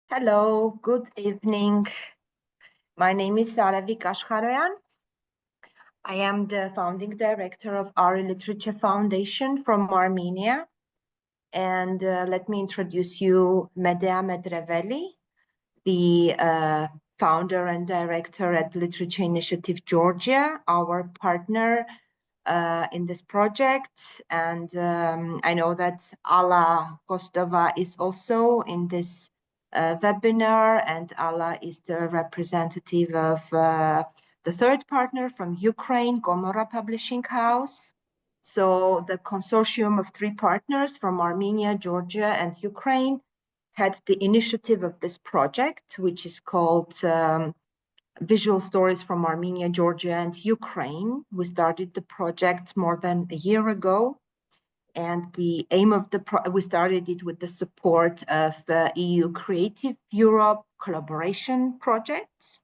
Hello, good evening. My name is Saravik Ashkaroyan. I am the founding director of Ari Literature Foundation from Armenia. And let me introduce you Medea Medreveli, the founder and director at Literature Initiative Georgia, our partner in this project. And I know that Alla Kostova is also in this webinar, and Alla is the representative of the third partner from Ukraine, Gomora Publishing House. So the consortium of three partners from Armenia, Georgia, and Ukraine had the initiative of this project, which is called Visual Stories from Armenia, Georgia, and Ukraine. We started the project more than a year ago. And the aim of we started it with the support of the EU Creative Europe collaboration projects.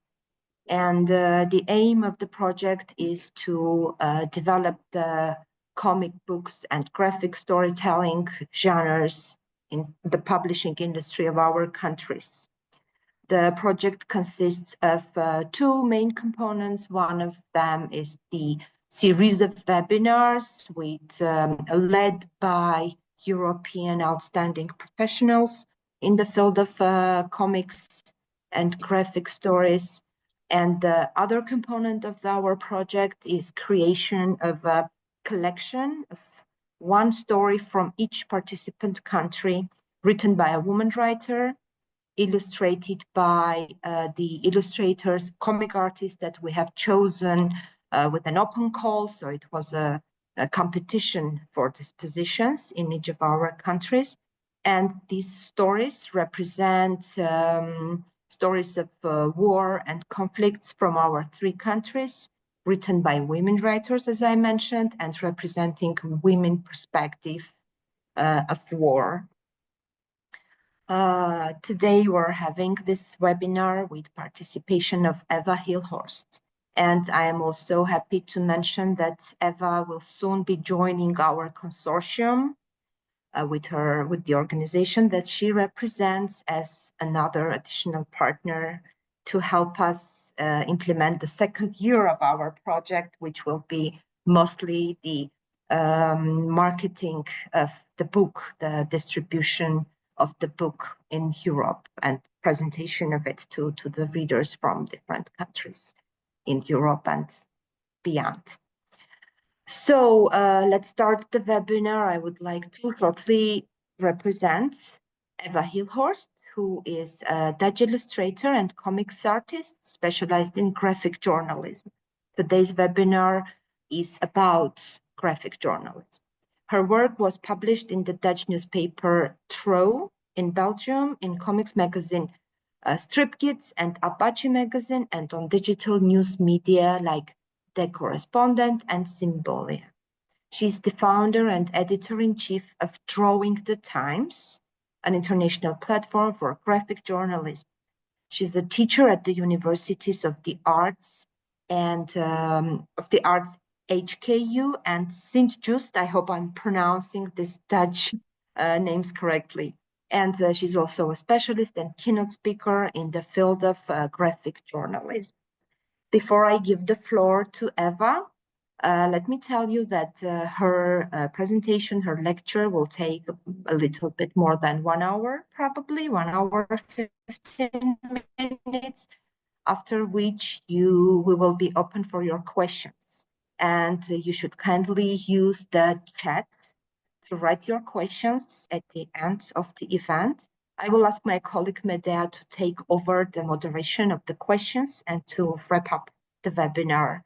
And the aim of the project is to develop the comic books and graphic storytelling genres in the publishing industry of our countries. The project consists of two main components. One of them is the series of webinars led by European outstanding professionals in the field of comics and graphic stories. And the other component of our project is creation of a collection of one story from each participant country, written by a woman writer, illustrated by the illustrators, comic artists that we have chosen with an open call. So it was a competition for these positions in each of our countries. And these stories represent stories of war and conflicts from our three countries, written by women writers, as I mentioned, and representing women perspective of war. Today we're having this webinar with participation of Eva Hilhorst. And I am also happy to mention that Eva will soon be joining our consortium with the organization that she represents as another additional partner to help us implement the second year of our project, which will be mostly the marketing of the book, the distribution of the book in Europe and presentation of it to the readers from different countries in Europe and beyond. So let's start the webinar. I would like to shortly represent Eva Hilhorst, who is a Dutch illustrator and comics artist specialized in graphic journalism. Today's webinar is about graphic journalism. Her work was published in the Dutch newspaper Trouw in Belgium, in comics magazine Stripgids and Apache magazine, and on digital news media like the Correspondent and Symbolia. She's the founder and editor-in-chief of Drawing the Times, an international platform for graphic journalism. She's a teacher at the Universities of the Arts and HKU and Sint Joost. I hope I'm pronouncing these Dutch names correctly. And she's also a specialist and keynote speaker in the field of graphic journalism. Before I give the floor to Eva, let me tell you that her presentation, her lecture will take a little bit more than 1 hour, probably 1 hour 15 minutes, after which we will be open for your questions. And you should kindly use the chat to write your questions at the end of the event. I will ask my colleague Medea to take over the moderation of the questions and to wrap up the webinar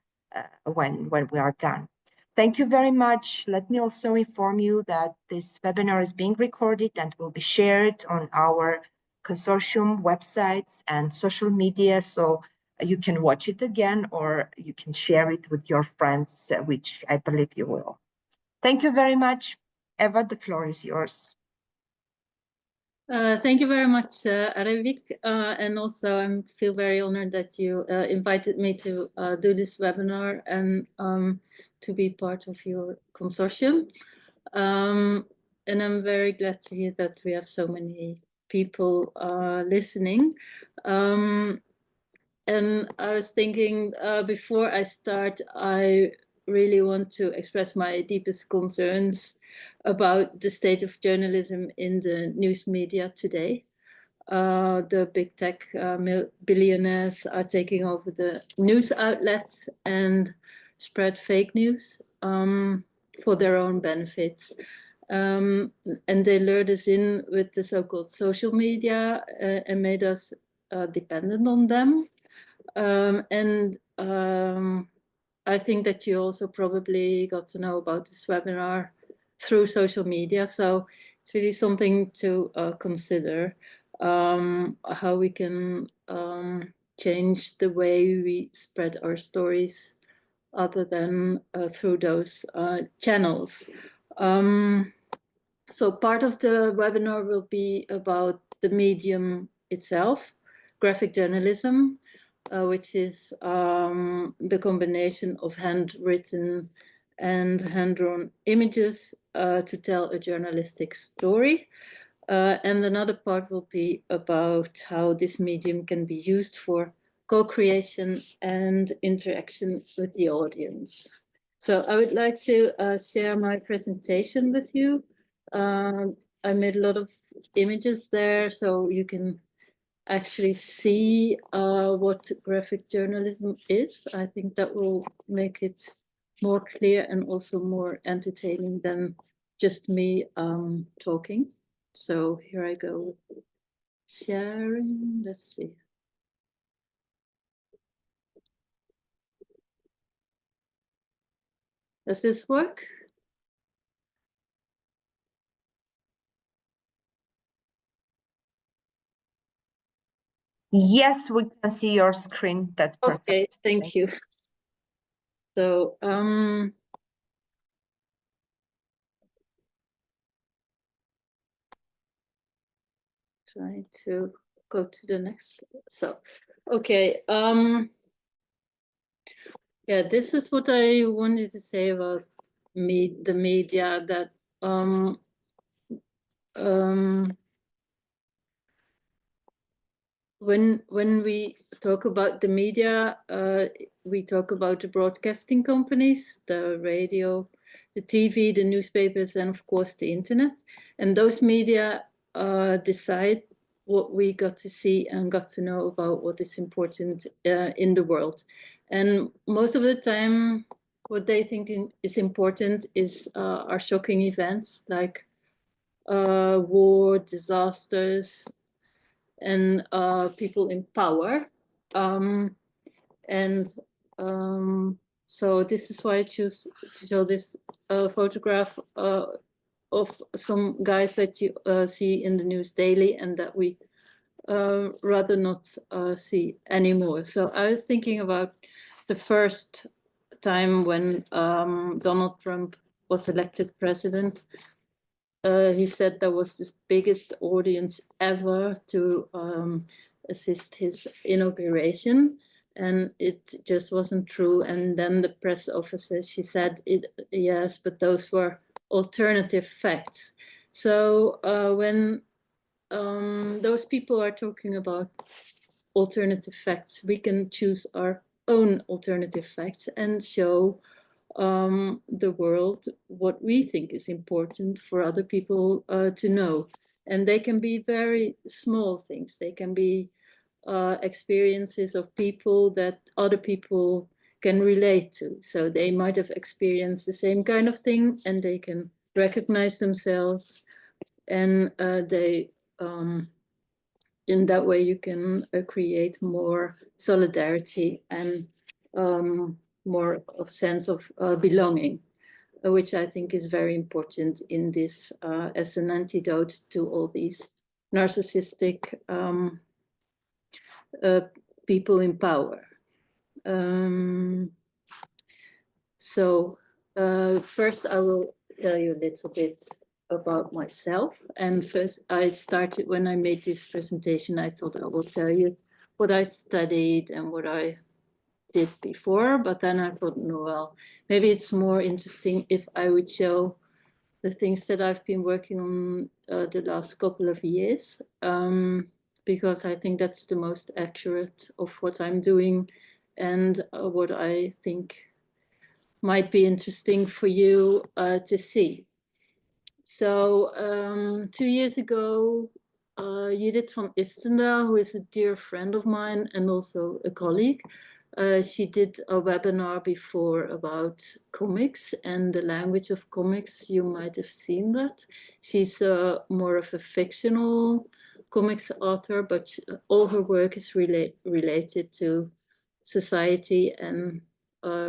when we are done. Thank you very much. Let me also inform you that this webinar is being recorded and will be shared on our consortium websites and social media, so you can watch it again or you can share it with your friends, which I believe you will. Thank you very much. Eva, the floor is yours. Thank you very much, Arevik, and also I feel very honored that you invited me to do this webinar and to be part of your consortium. And I'm very glad to hear that we have so many people listening. And I was thinking, before I start, I really want to express my deepest concerns about the state of journalism in the news media today. The big tech billionaires are taking over the news outlets and spread fake news for their own benefits. And they lured us in with the so-called social media and made us dependent on them. I think that you also probably got to know about this webinar through social media. So it's really something to consider, how we can change the way we spread our stories other than through those channels. So part of the webinar will be about the medium itself, graphic journalism, which is the combination of handwritten and hand-drawn images to tell a journalistic story. And another part will be about how this medium can be used for co-creation and interaction with the audience. So I would like to share my presentation with you. I made a lot of images there, so you can actually see what graphic journalism is. I think that will make it more clear and also more entertaining than just me talking. So here I go with sharing. Let's see. Does this work? Yes, we can see your screen. That's perfect. Okay, thank you. So try to go to the next. So, okay. Yeah, this is what I wanted to say about the media, that when we talk about the media, we talk about the broadcasting companies, the radio, the TV, the newspapers, and of course the internet. And those media decide what we got to see and got to know about what is important in the world. And most of the time, what they think is important is our shocking events like war, disasters, and people in power. So this is why I choose to show this photograph of some guys that you see in the news daily and that we rather not see anymore. So I was thinking about the first time when Donald Trump was elected president. He said there was this biggest audience ever to assist his inauguration, and it just wasn't true. And then the press officer, she said, yes, but those were alternative facts. So when those people are talking about alternative facts, we can choose our own alternative facts and show the world what we think is important for other people to know. And they can be very small things. They can be experiences of people that other people can relate to. So they might have experienced the same kind of thing and they can recognize themselves, and in that way you can create more solidarity and more of sense of belonging, which I think is very important in this as an antidote to all these narcissistic people in power. So first I will tell you a little bit about myself. And first I started, when I made this presentation, I thought I will tell you what I studied and what I did before, but then I thought, no, well, maybe it's more interesting if I would show the things that I've been working on the last couple of years, because I think that's the most accurate of what I'm doing and what I think might be interesting for you to see. So 2 years ago, Judith van Istenda, who is a dear friend of mine and also a colleague, she did a webinar before about comics and the language of comics. You might have seen that. She's more of a fictional comics author, but all her work is related to society and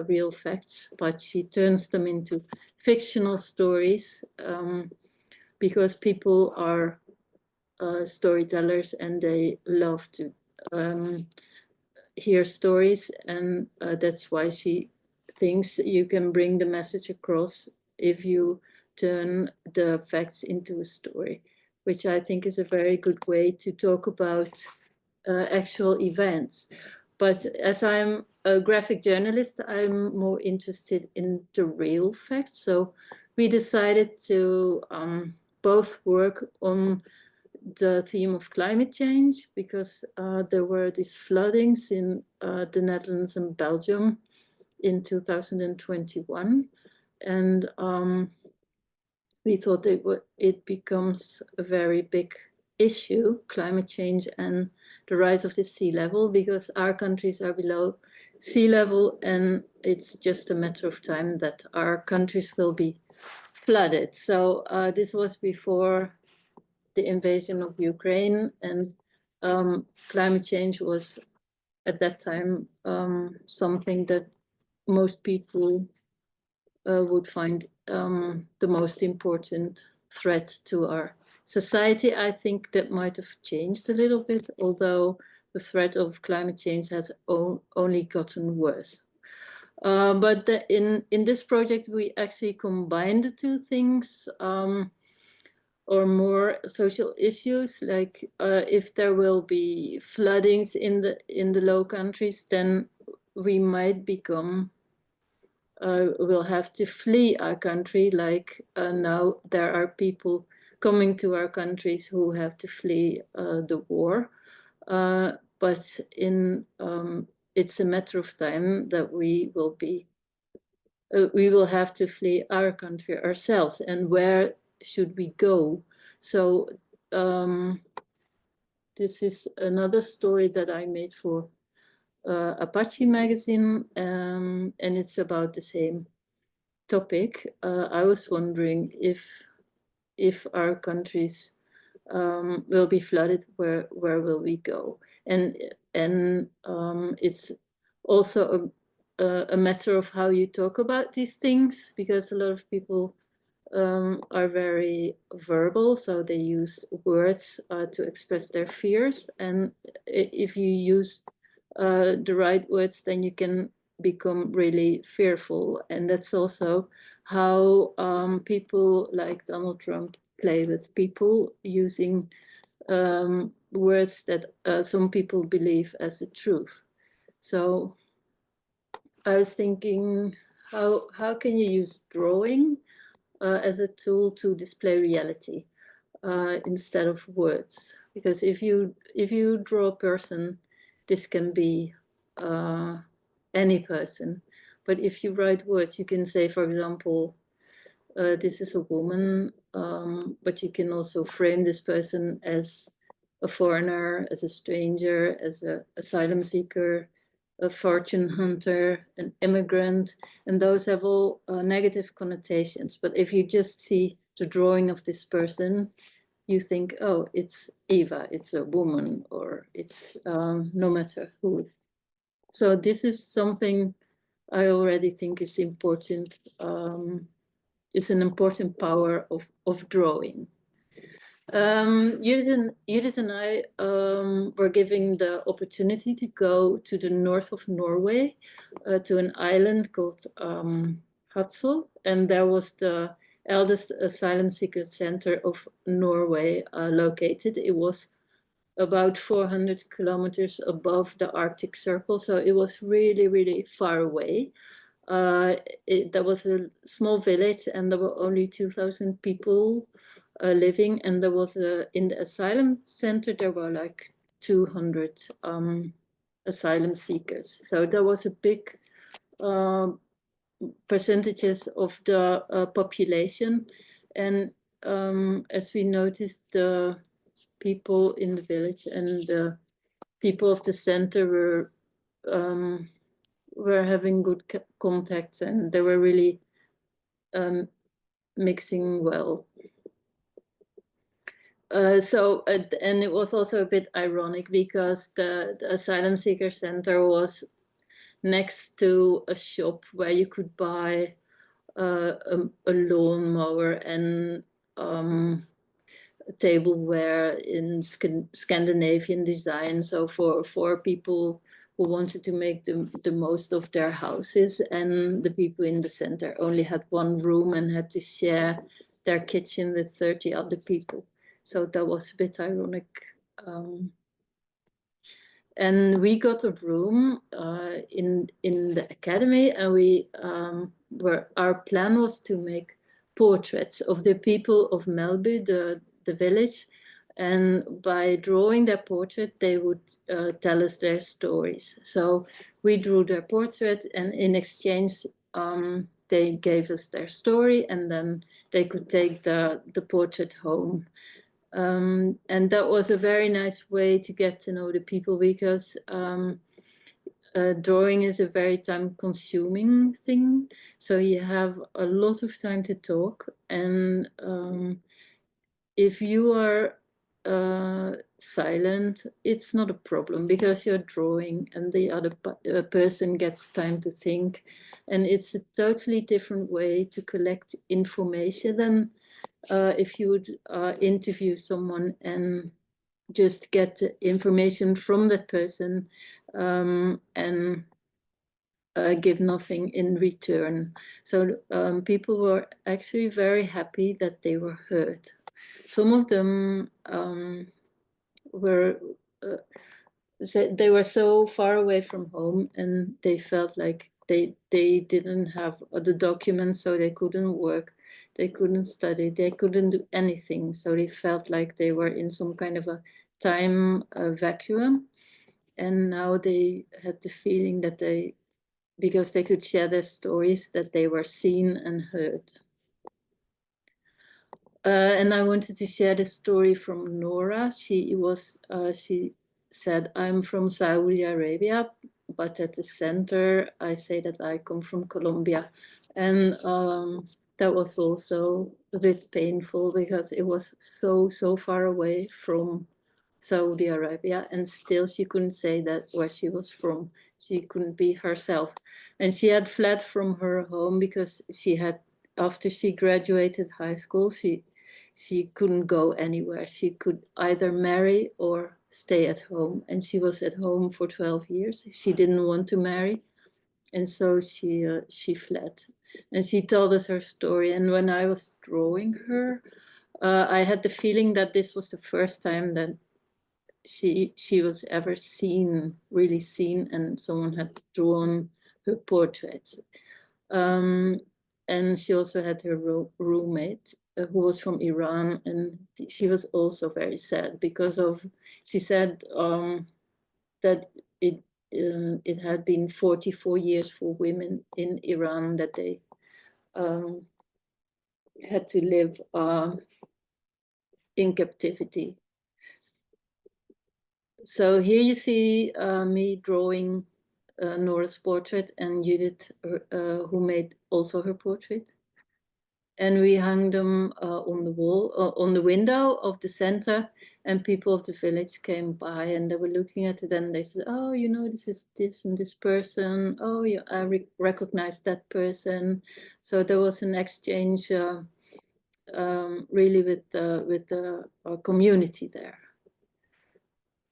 real facts, but she turns them into fictional stories because people are storytellers and they love to hear stories, and that's why she thinks you can bring the message across if you turn the facts into a story, which I think is a very good way to talk about actual events. But as I'm a graphic journalist, I'm more interested in the real facts. So we decided to both work on the theme of climate change, because there were these floodings in the Netherlands and Belgium in 2021. And we thought it becomes a very big issue, climate change and the rise of the sea level, because our countries are below sea level, and it's just a matter of time that our countries will be flooded. So this was before the invasion of Ukraine, and climate change was at that time something that most people would find the most important threat to our society. I think that might have changed a little bit, although the threat of climate change has only gotten worse. But in this project, we actually combined the two things, or more social issues, like if there will be floodings in the Low Countries, then we might become will have to flee our country, like now there are people coming to our countries who have to flee the war. But it's a matter of time that we will have to flee our country ourselves. And where should we go? So this is another story that I made for Apache magazine, and it's about the same topic. I was wondering if our countries will be flooded, where will we go? And it's also a matter of how you talk about these things, because a lot of people are very verbal, so they use words to express their fears. And if you use the right words, then you can become really fearful. And that's also how people like Donald Trump play with people, using words that some people believe as the truth. So I was thinking, how can you use drawing as a tool to display reality instead of words? Because if you draw a person, this can be any person. But if you write words, you can say, for example, this is a woman, but you can also frame this person as a foreigner, as a stranger, as an asylum seeker, a fortune hunter, an immigrant, and those have all negative connotations. But if you just see the drawing of this person, you think, oh, it's Eva, it's a woman, or it's no matter who. So this is something I already think is important. Is an important power of drawing. Judith and I were given the opportunity to go to the north of Norway, to an island called Hadsel, and there was the eldest asylum seeker center of Norway located. It was about 400 kilometers above the Arctic Circle, so it was really, really far away. There was a small village and there were only 2,000 people living, and there was in the asylum center there were like 200 asylum seekers. So there was a big percentages of the population, and as we noticed, the people in the village and the people of the center were having good contacts, and they were really mixing well. And it was also a bit ironic because the asylum seeker center was next to a shop where you could buy a lawnmower and tableware in Scandinavian design. So for people who wanted to make the most of their houses, and the people in the center only had one room and had to share their kitchen with 30 other people. So that was a bit ironic. And we got a room in the academy, and our plan was to make portraits of the people of Melby, the village, and by drawing their portrait, they would tell us their stories. So we drew their portrait, and in exchange, they gave us their story, and then they could take the portrait home. And that was a very nice way to get to know the people, because drawing is a very time-consuming thing. So you have a lot of time to talk, and if you are silent, it's not a problem because you're drawing and the other person gets time to think. And it's a totally different way to collect information than if you would interview someone and just get information from that person and give nothing in return. So people were actually very happy that they were heard. Some of them were they were so far away from home, and they felt like they didn't have the documents, so they couldn't work, they couldn't study, they couldn't do anything. So they felt like they were in some kind of a time vacuum. And now they had the feeling that because they could share their stories, that they were seen and heard. And I wanted to share the story from Nora. She said, I'm from Saudi Arabia, but at the center, I say that I come from Colombia. And that was also a bit painful because it was so far away from Saudi Arabia, and still she couldn't say that where she was from. She couldn't be herself. And she had fled from her home because after she graduated high school, she couldn't go anywhere. She could either marry or stay at home. And she was at home for 12 years. She didn't want to marry. And so she fled. And she told us her story. And when I was drawing her, I had the feeling that this was the first time that she was ever seen, really seen, and someone had drawn her portrait. And she also had her roommate who was from Iran, and she was also very sad because she said that it had been 44 years for women in Iran that they had to live in captivity. So here you see me drawing Nora's portrait, and Judith, who made also her portrait. And we hung them on the wall, on the window of the center, and people of the village came by and they were looking at it, and they said, oh, you know, this is this and this person. Oh, yeah, I recognize that person. So there was an exchange really with the community there.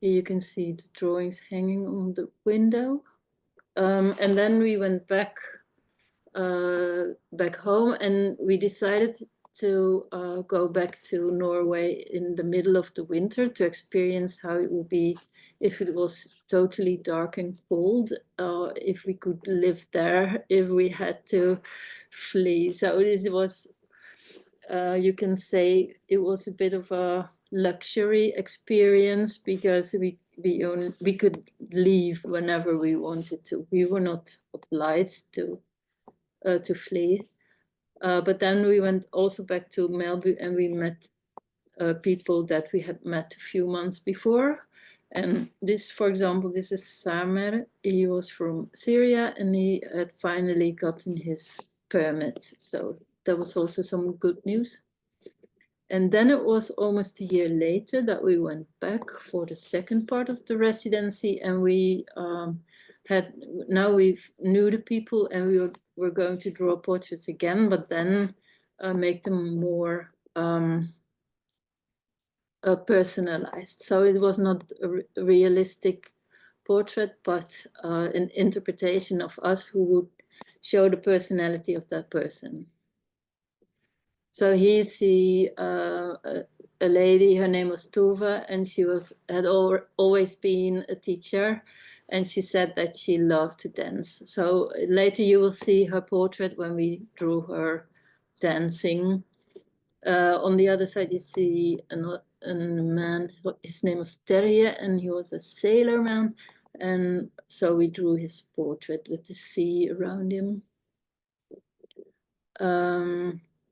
Here you can see the drawings hanging on the window. And then we went back home, and we decided to go back to Norway in the middle of the winter to experience how it would be if it was totally dark and cold, if we could live there, if we had to flee. So this was, you can say, it was a bit of a luxury experience because we could leave whenever we wanted to. We were not obliged to flee. But then we went also back to Melbu and we met people that we had met a few months before. And this, for example, this is Samer. He was from Syria and he had finally gotten his permit. So that was also some good news. And then it was almost a year later that we went back for the second part of the residency, and we now we knew the people and we were going to draw portraits again, but then make them more personalized. So it was not a realistic portrait, but an interpretation of us who would show the personality of that person. So he's a lady, her name was Tova, and she had always been a teacher, and she said that she loved to dance. So later you will see her portrait when we drew her dancing. On the other side you see a man, his name was Terje, and he was a sailor man, and so we drew his portrait with the sea around him.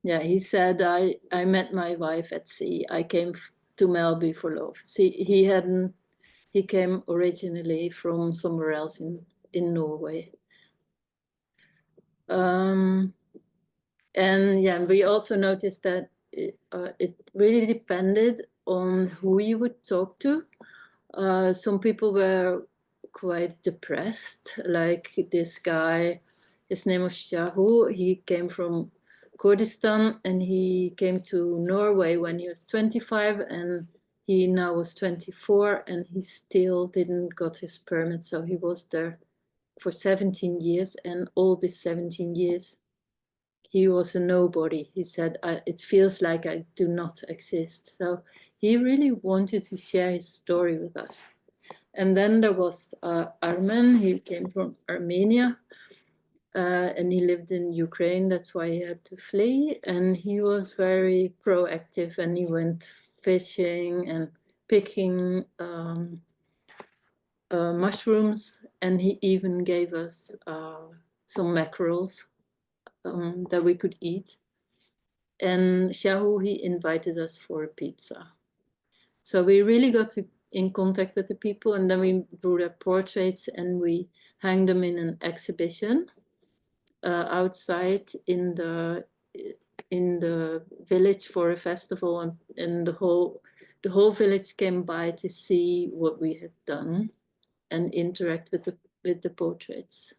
Yeah, he said, I met my wife at sea. I came to Melby for love. See, he came originally from somewhere else in Norway. And yeah, we also noticed that it really depended on who you would talk to. Some people were quite depressed, like this guy, his name was Shahu. He came from Kurdistan and he came to Norway when he was 25 and he now was 24 and he still didn't got his permit. So he was there for 17 years and all these 17 years he was a nobody. He said, it feels like I do not exist. So he really wanted to share his story with us. And then there was Armen. He came from Armenia and he lived in Ukraine. That's why he had to flee. And he was very proactive and he went fishing and picking mushrooms. And he even gave us some mackerels that we could eat. And Shahu, he invited us for a pizza. So we really got in contact with the people, and then we drew their portraits and we hang them in an exhibition outside in the village for a festival, and the whole village came by to see what we had done and interact with the portraits.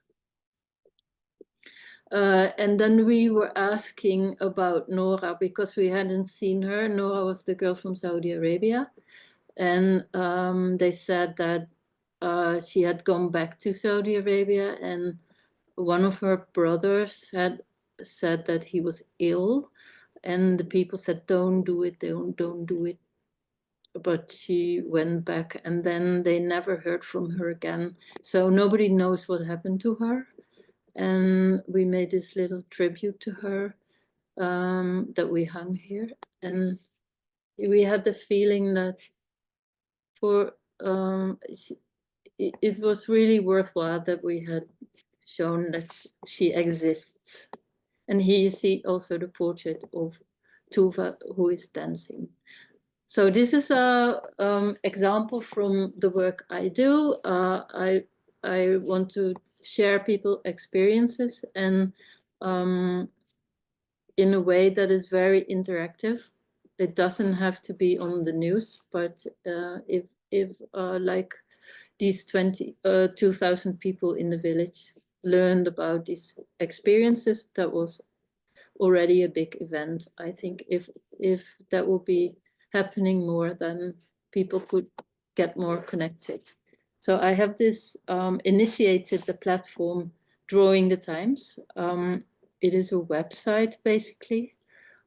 And then we were asking about Nora because we hadn't seen her. Nora was the girl from Saudi Arabia. And they said that she had gone back to Saudi Arabia and one of her brothers had said that he was ill. And the people said, don't do it, don't do it. But she went back and then they never heard from her again. So nobody knows what happened to her. And we made this little tribute to her that we hung here. And we had the feeling that it was really worthwhile that we had shown that she exists. And here you see also the portrait of Tuva who is dancing. So this is a example from the work I do. I want to share people experiences and in a way that is very interactive. It doesn't have to be on the news, but if like these 2,000 people in the village learned about these experiences, that was already a big event. I think if that would be happening more, then people could get more connected. So I have this initiated the platform Drawing the Times. It is a website basically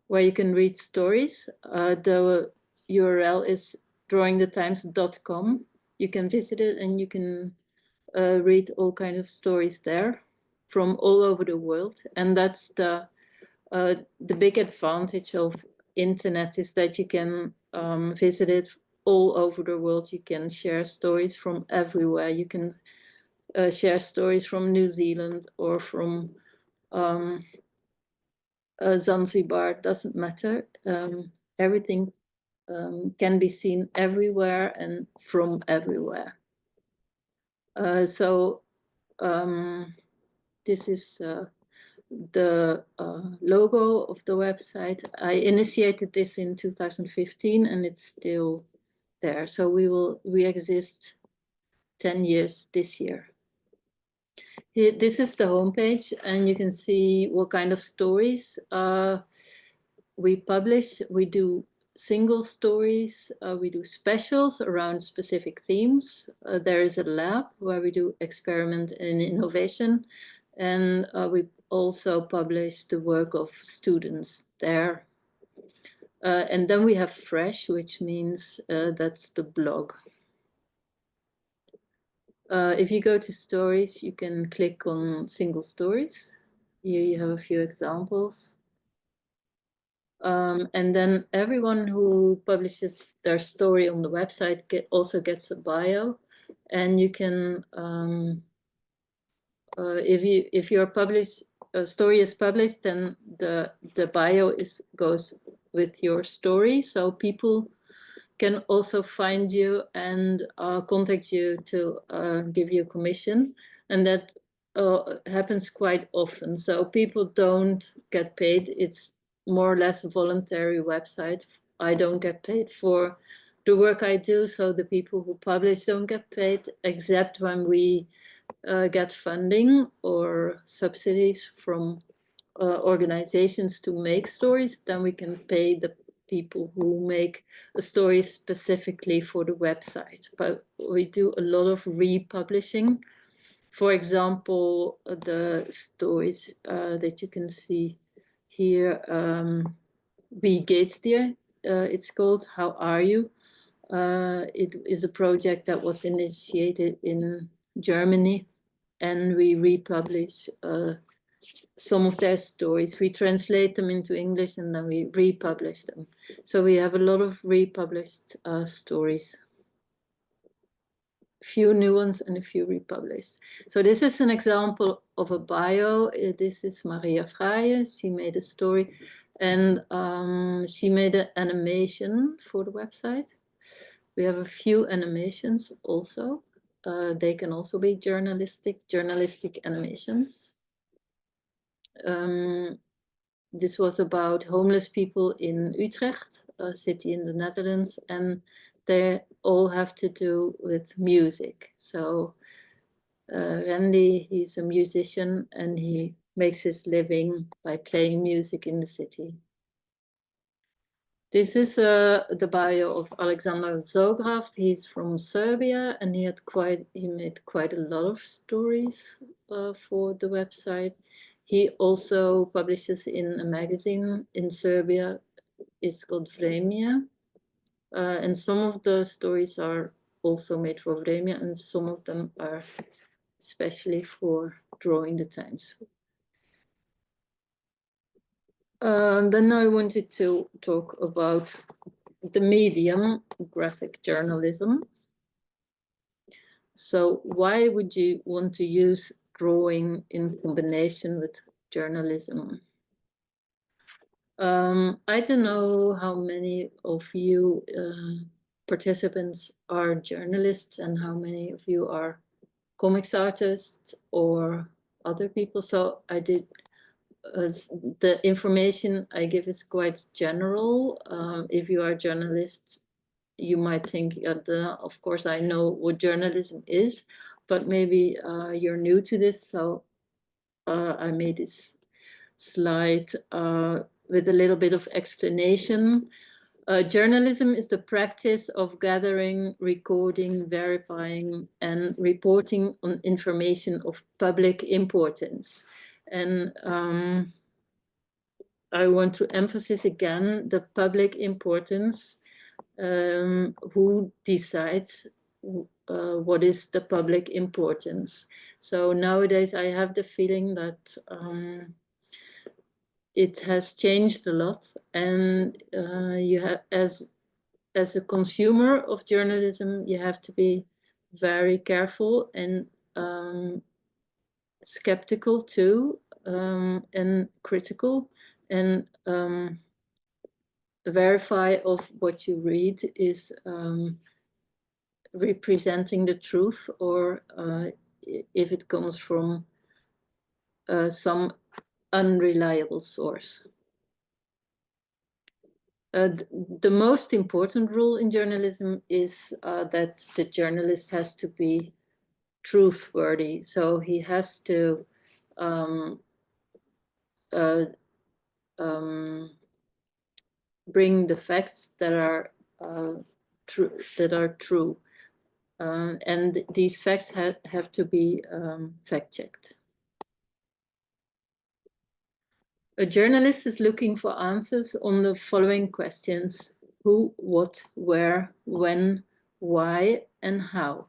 where you can read stories. The URL is drawingthetimes.com you can visit it and you can read all kinds of stories there from all over the world. And that's the big advantage of internet, is that you can visit it all over the world. You can share stories from everywhere. You can share stories from New Zealand or from Zanzibar, doesn't matter. Everything can be seen everywhere and from everywhere. So this is the logo of the website. I initiated this in 2015 and it's still there. So we exist 10 years this year. Here, this is the homepage, and you can see what kind of stories we publish. We do single stories, we do specials around specific themes. There is a lab where we do experiment and innovation, and we also publish the work of students there. And then we have fresh, which means that's the blog. If you go to stories, you can click on single stories. Here you have a few examples. And then everyone who publishes their story on the website also gets a bio. And you can, if your story is published, then the bio goes with your story. So people can also find you and contact you to give you a commission. And that happens quite often. So people don't get paid. It's more or less a voluntary website. I don't get paid for the work I do. So the people who publish don't get paid, except when we get funding or subsidies from organizations to make stories. Then we can pay the people who make a story specifically for the website. But we do a lot of republishing. For example, the stories that you can see here, Wie geht's dir? It's called How Are You? It is a project that was initiated in Germany, and we republish some of their stories. We translate them into English and then we republish them. So we have a lot of republished stories. A few new ones and a few republished. So this is an example of a bio. This is Maria Freye. She made a story, and she made an animation for the website. We have a few animations also. They can also be journalistic animations. This was about homeless people in Utrecht, a city in the Netherlands, and they all have to do with music. So Randy, he's a musician and he makes his living by playing music in the city. This is the bio of Alexander Zograf. He's from Serbia and he made quite a lot of stories for the website. He also publishes in a magazine in Serbia. It's called Vremje. And some of the stories are also made for Vremje, and some of them are especially for Drawing the Times. Then I wanted to talk about the medium, graphic journalism. So why would you want to use drawing in combination with journalism? I don't know how many of you participants are journalists and how many of you are comics artists or other people. So I did, the information I give is quite general. If you are a journalist, you might think, of course, I know what journalism is, but maybe you're new to this. So I made this slide with a little bit of explanation. Journalism is the practice of gathering, recording, verifying, and reporting on information of public importance. And I want to emphasize again the public importance. Who decides what is the public importance. So nowadays I have the feeling that it has changed a lot, and you have, as a consumer of journalism, you have to be very careful and skeptical too, and critical, and verify of what you read is representing the truth, or if it comes from some unreliable source. The most important rule in journalism is that the journalist has to be truthworthy. So he has to bring the facts that are true. And these facts have to be fact-checked. A journalist is looking for answers on the following questions: who, what, where, when, why, and how.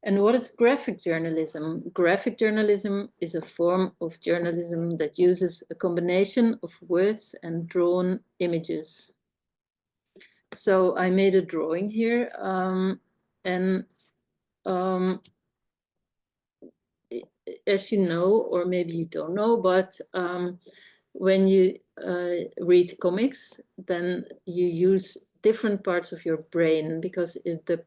And what is graphic journalism? Graphic journalism is a form of journalism that uses a combination of words and drawn images. So I made a drawing here, and as you know, or maybe you don't know, but when you read comics, then you use different parts of your brain, because if the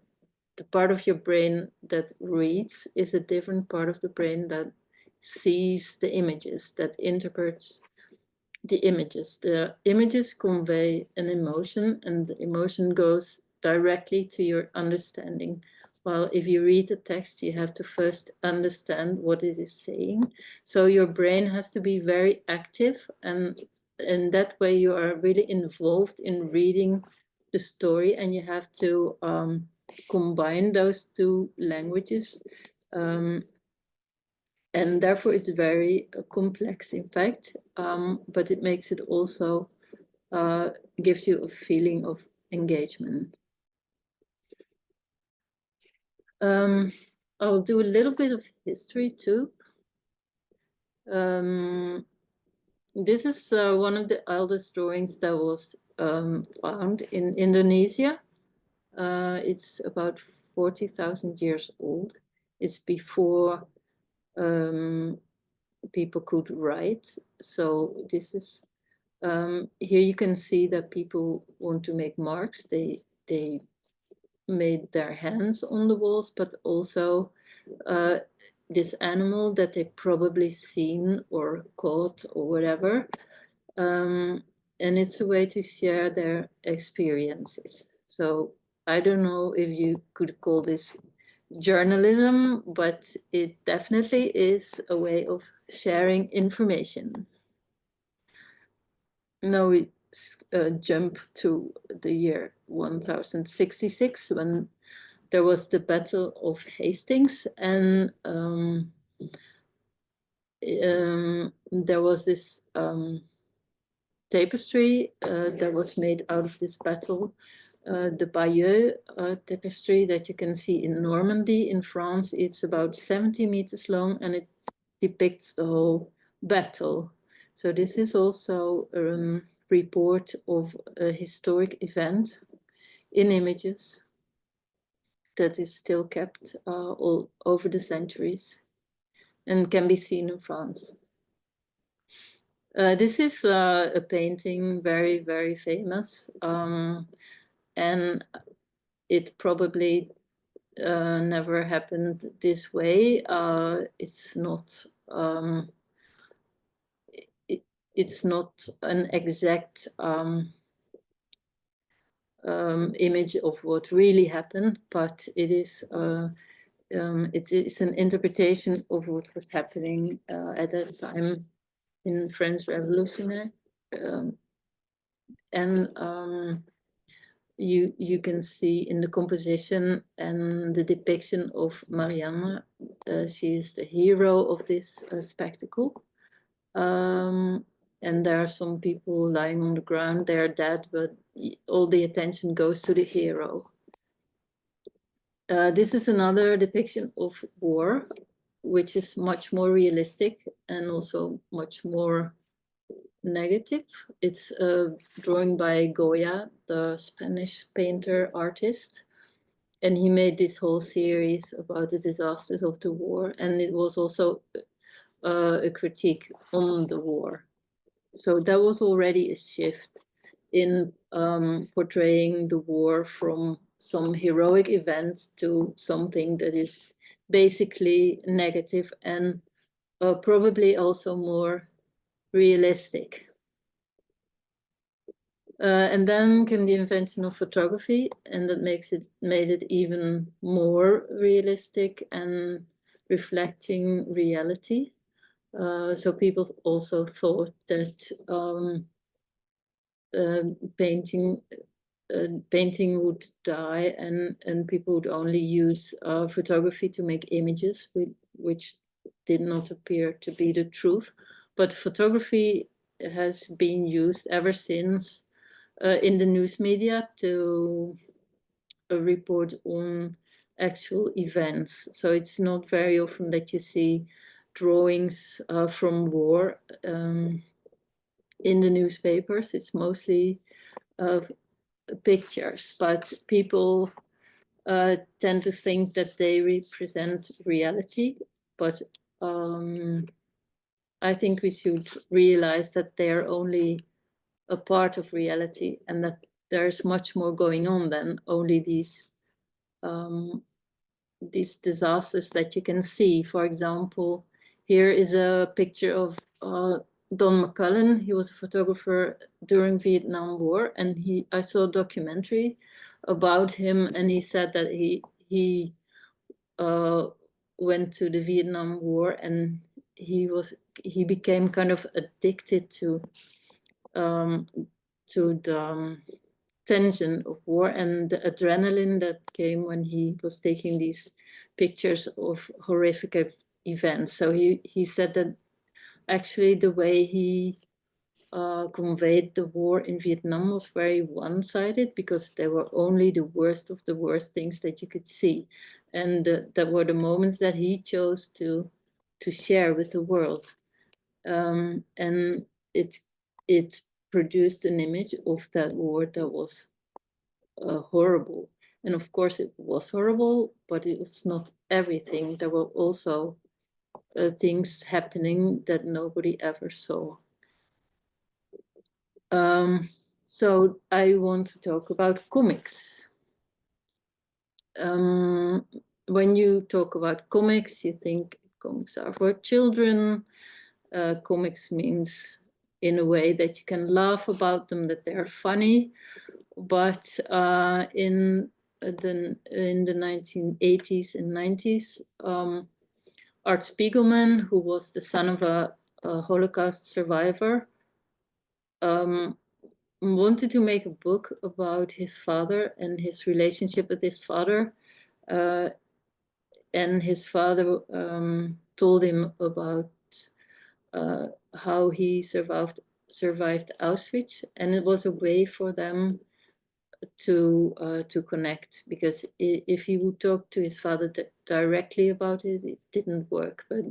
part of your brain that reads is a different part of the brain that sees the images, that interprets the images. The images convey an emotion, and the emotion goes directly to your understanding. While if you read the text, you have to first understand what it is saying. So your brain has to be very active, and in that way you are really involved in reading the story, and you have to combine those two languages. And therefore it's very complex, in fact, but it makes it also, gives you a feeling of engagement. I'll do a little bit of history too. This is one of the eldest drawings that was found in Indonesia. It's about 40,000 years old. It's before people could write. So this is, here you can see that people want to make marks. They made their hands on the walls, but also this animal that they probably seen or caught or whatever. And it's a way to share their experiences. So I don't know if you could call this journalism, but it definitely is a way of sharing information. Now we jump to the year 1066, when there was the Battle of Hastings, and there was this tapestry that was made out of this battle, the Bayeux tapestry that you can see in Normandy in France. It's about 70 meters long, and it depicts the whole battle. So this is also a report of a historic event in images that is still kept all over the centuries and can be seen in France. This is a painting, very, very famous, and it probably never happened this way. It's not it's not an exact image of what really happened, but it is it's an interpretation of what was happening at that time in French Revolutionary, and you can see in the composition and the depiction of Marianne. She is the hero of this spectacle. And there are some people lying on the ground. They are dead, but all the attention goes to the hero. This is another depiction of war, which is much more realistic and also much more negative. It's a drawing by Goya, the Spanish painter artist. And he made this whole series about the disasters of the war. And it was also a critique on the war. So that was already a shift in portraying the war from some heroic event to something that is basically negative and probably also more realistic. And then came the invention of photography, and that made it even more realistic and reflecting reality. So people also thought that painting would die, and people would only use photography to make images, which did not appear to be the truth. But photography has been used ever since in the news media to report on actual events. So it's not very often that you see drawings from war in the newspapers. It's mostly pictures, but people tend to think that they represent reality. But I think we should realize that they're only a part of reality, and that there's much more going on than only these disasters that you can see. For example, here is a picture of Don McCullen. He was a photographer during Vietnam War, and I saw a documentary about him, and he said that he went to the Vietnam War, and he became kind of addicted to the tension of war and the adrenaline that came when he was taking these pictures of horrific events. So he said that actually the way he conveyed the war in Vietnam was very one-sided, because there were only the worst of the worst things that you could see, and that were the moments that he chose to share with the world, and it produced an image of that war that was horrible. And of course it was horrible, but it was not everything. There were also things happening that nobody ever saw. So I want to talk about comics. When you talk about comics, you think comics are for children. Comics means in a way that you can laugh about them, that they're funny. But in the 1980s and 90s, Art Spiegelman, who was the son of a Holocaust survivor, wanted to make a book about his father and his relationship with his father. And his father told him about how he survived Auschwitz, and it was a way for them to connect, because if he would talk to his father directly about it, it didn't work. But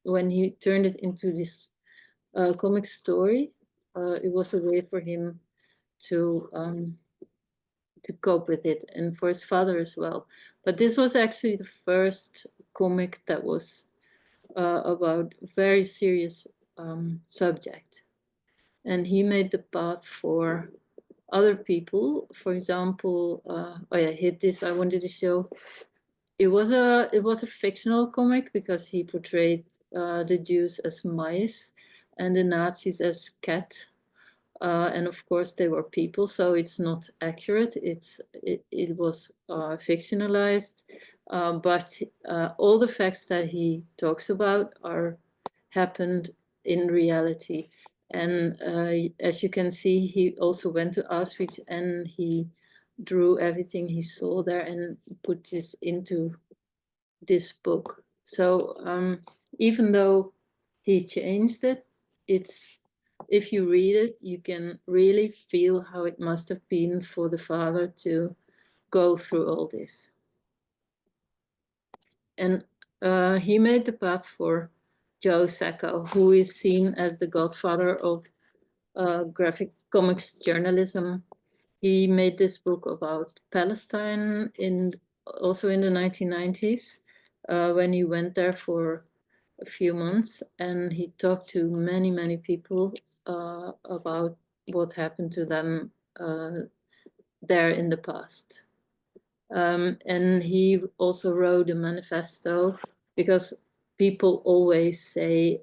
when he turned it into this comic story, it was a way for him to cope with it, and for his father as well. But this was actually the first comic that was about a very serious subject, and he made the path for other people. For example, oh yeah, hit this. I wanted to show. It was a fictional comic, because he portrayed the Jews as mice and the Nazis as cat. And of course they were people, so it's not accurate. It was fictionalized, but all the facts that he talks about happened in reality. And as you can see, he also went to Auschwitz, and he drew everything he saw there and put this into this book. So even though he changed it, if you read it, you can really feel how it must have been for the father to go through all this. And he made the path for Joost, who is seen as the godfather of graphic comics journalism. He made this book about Palestine also in the 1990s, when he went there for a few months, and he talked to many, many people about what happened to them there in the past. And he also wrote a manifesto, because people always say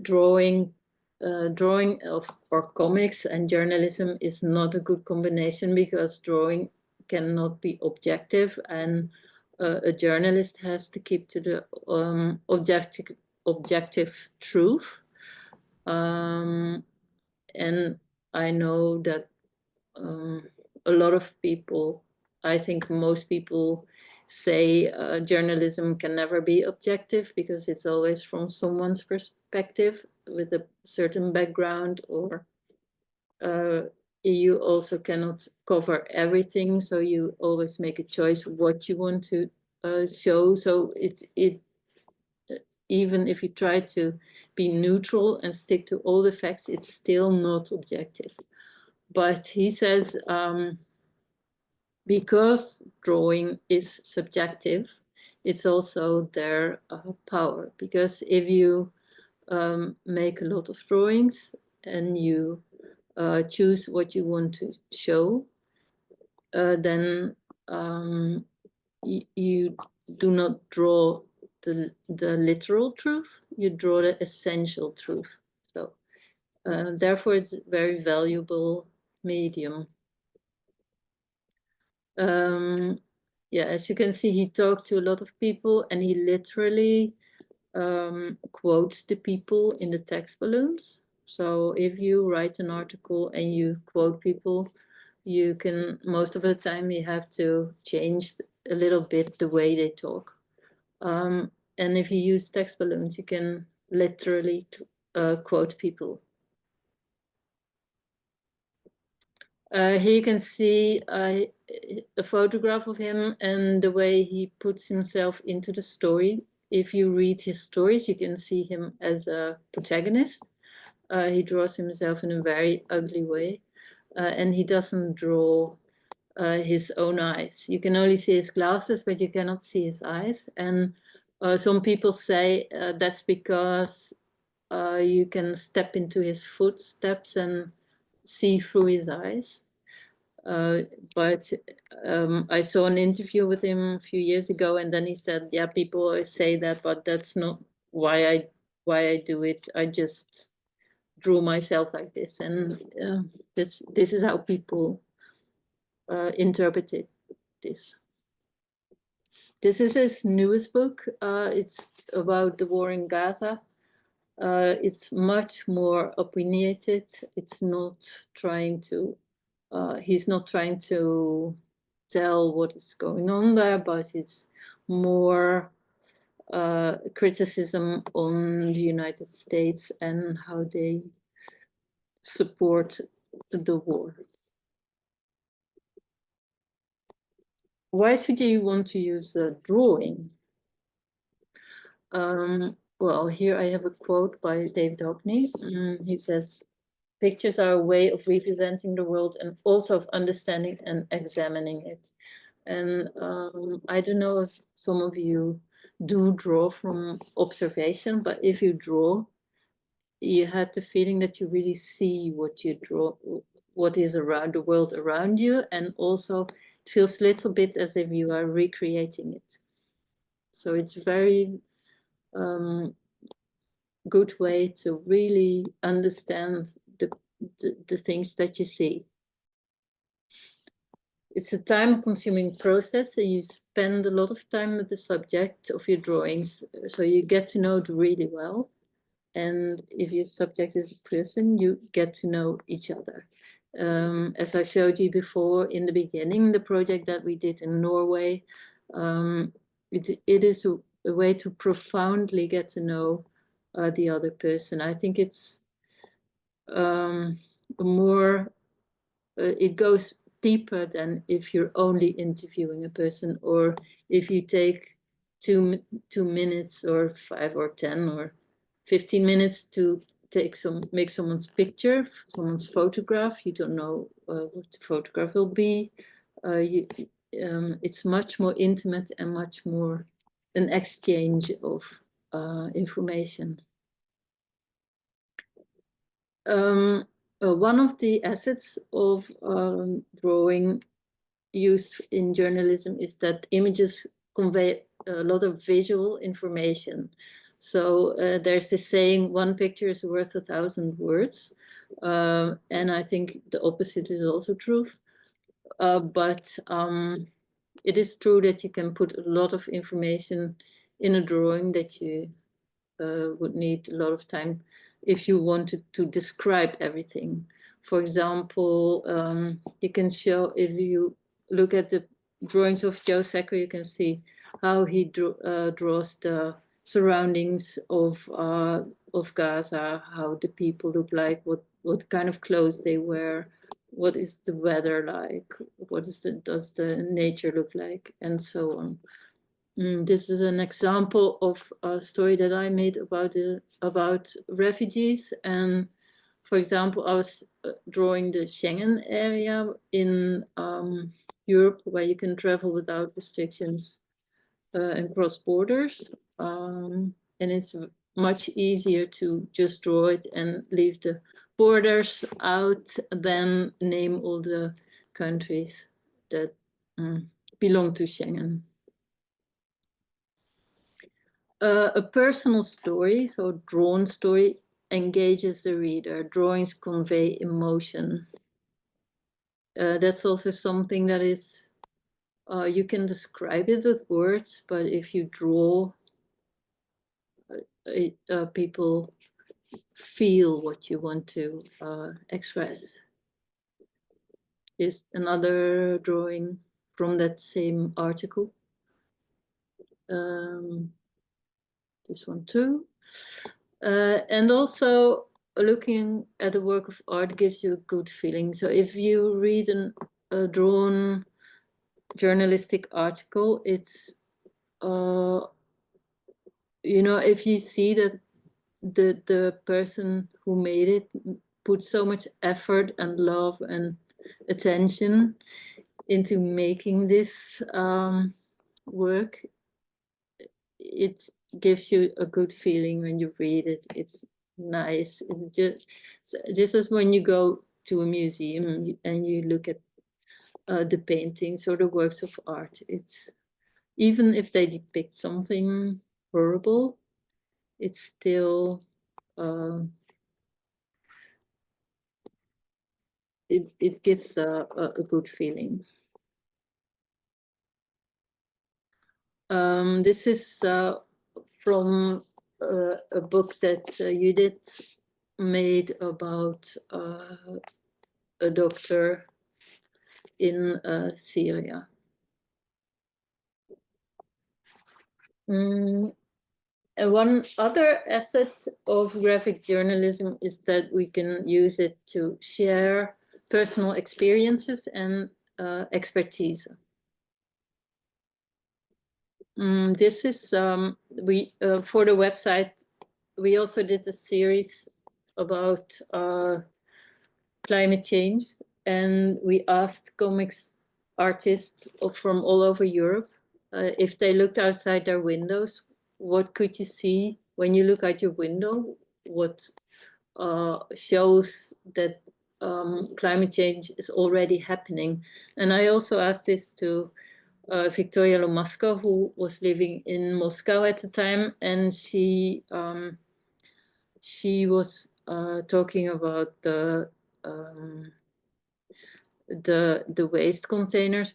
drawing or comics and journalism is not a good combination, because drawing cannot be objective, and a journalist has to keep to the objective truth. And I know that a lot of people, I think most people, say journalism can never be objective, because it's always from someone's perspective with a certain background, or you also cannot cover everything, so you always make a choice what you want to show. So even if you try to be neutral and stick to all the facts, it's still not objective. But he says, because drawing is subjective, it's also their power. Because if you make a lot of drawings and you choose what you want to show, then you do not draw the literal truth, you draw the essential truth. So therefore it's a very valuable medium. Yeah, as you can see, he talked to a lot of people, and he literally quotes the people in the text balloons. So if you write an article and you quote people, you can, most of the time you have to change a little bit the way they talk. And if you use text balloons, you can literally quote people. Here you can see a photograph of him and the way he puts himself into the story. If you read his stories, you can see him as a protagonist. He draws himself in a very ugly way, and he doesn't draw his own eyes. You can only see his glasses, but you cannot see his eyes. And some people say that's because you can step into his footsteps and see through his eyes. But I saw an interview with him a few years ago, and then he said, yeah, people always say that, but that's not why I do it. I just drew myself like this, and this is how people interpreted this. This is his newest book. It's about the war in Gaza. It's much more opinionated. It's not trying to, he's not trying to tell what is going on there, but it's more criticism on the United States and how they support the war. Why should you want to use a drawing? Well, here I have a quote by David Hockney. He says, pictures are a way of representing the world and also of understanding and examining it. And I don't know if some of you do draw from observation, but if you draw, you had the feeling that you really see what you draw, what is around the world around you, and also it feels a little bit as if you are recreating it. So it's very good way to really understand the things that you see. It's a time-consuming process, so you spend a lot of time with the subject of your drawings, so you get to know it really well. And if your subject is a person, you get to know each other. As I showed you before in the beginning, the project that we did in Norway, it is a way to profoundly get to know the other person. I think it's more, it goes deeper than if you're only interviewing a person, or if you take 2 minutes or 5 or 10 or 15 minutes to make someone's picture, someone's photograph. You don't know what the photograph will be. It's much more intimate and much more an exchange of information. One of the assets of drawing used in journalism is that images convey a lot of visual information. So there's this saying, one picture is worth 1,000 words. And I think the opposite is also true. But it is true that you can put a lot of information in a drawing that you would need a lot of time if you wanted to describe everything. For example, you can show, if you look at the drawings of Joost, you can see how he draws the surroundings of Gaza, how the people look like, what kind of clothes they wear, what is the weather like, does the nature look like, and so on. This is an example of a story that I made about refugees. And for example, I was drawing the Schengen area in Europe, where you can travel without restrictions and cross borders. And it's much easier to just draw it and leave the borders out than name all the countries that belong to Schengen. A personal story, so drawn story, engages the reader. Drawings convey emotion. That's also something that is, you can describe it with words, but if you draw, people feel what you want to express. Is another drawing from that same article. This one too. And also looking at a work of art gives you a good feeling. So if you read a drawn journalistic article, it's, you know, if you see that the person who made it put so much effort and love and attention into making this work, it gives you a good feeling when you read it. It's nice. It just as when you go to a museum and you look at the paintings or the works of art, it's, even if they depict something horrible, it's still it gives a good feeling. This is from a book that Judith made about a doctor in Syria. And one other asset of graphic journalism is that we can use it to share personal experiences and expertise. This is, for the website, we also did a series about climate change, and we asked comics artists from all over Europe if they looked outside their windows, what could you see when you look out your window? What shows that climate change is already happening? And I also asked this to Victoria Lomaska, who was living in Moscow at the time, and she was talking about the waste containers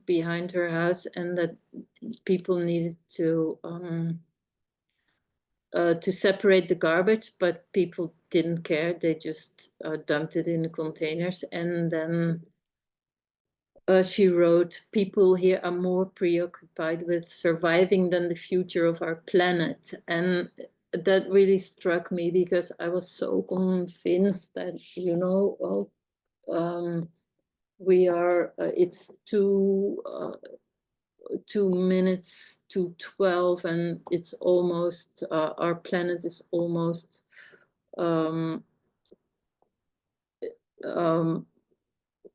behind her house, and that people needed to separate the garbage, but people didn't care. They just dumped it in the containers. And then she wrote, people here are more preoccupied with surviving than the future of our planet. And that really struck me, because I was so convinced that, you know, we are, it's 2 minutes to 12, and it's almost, our planet is almost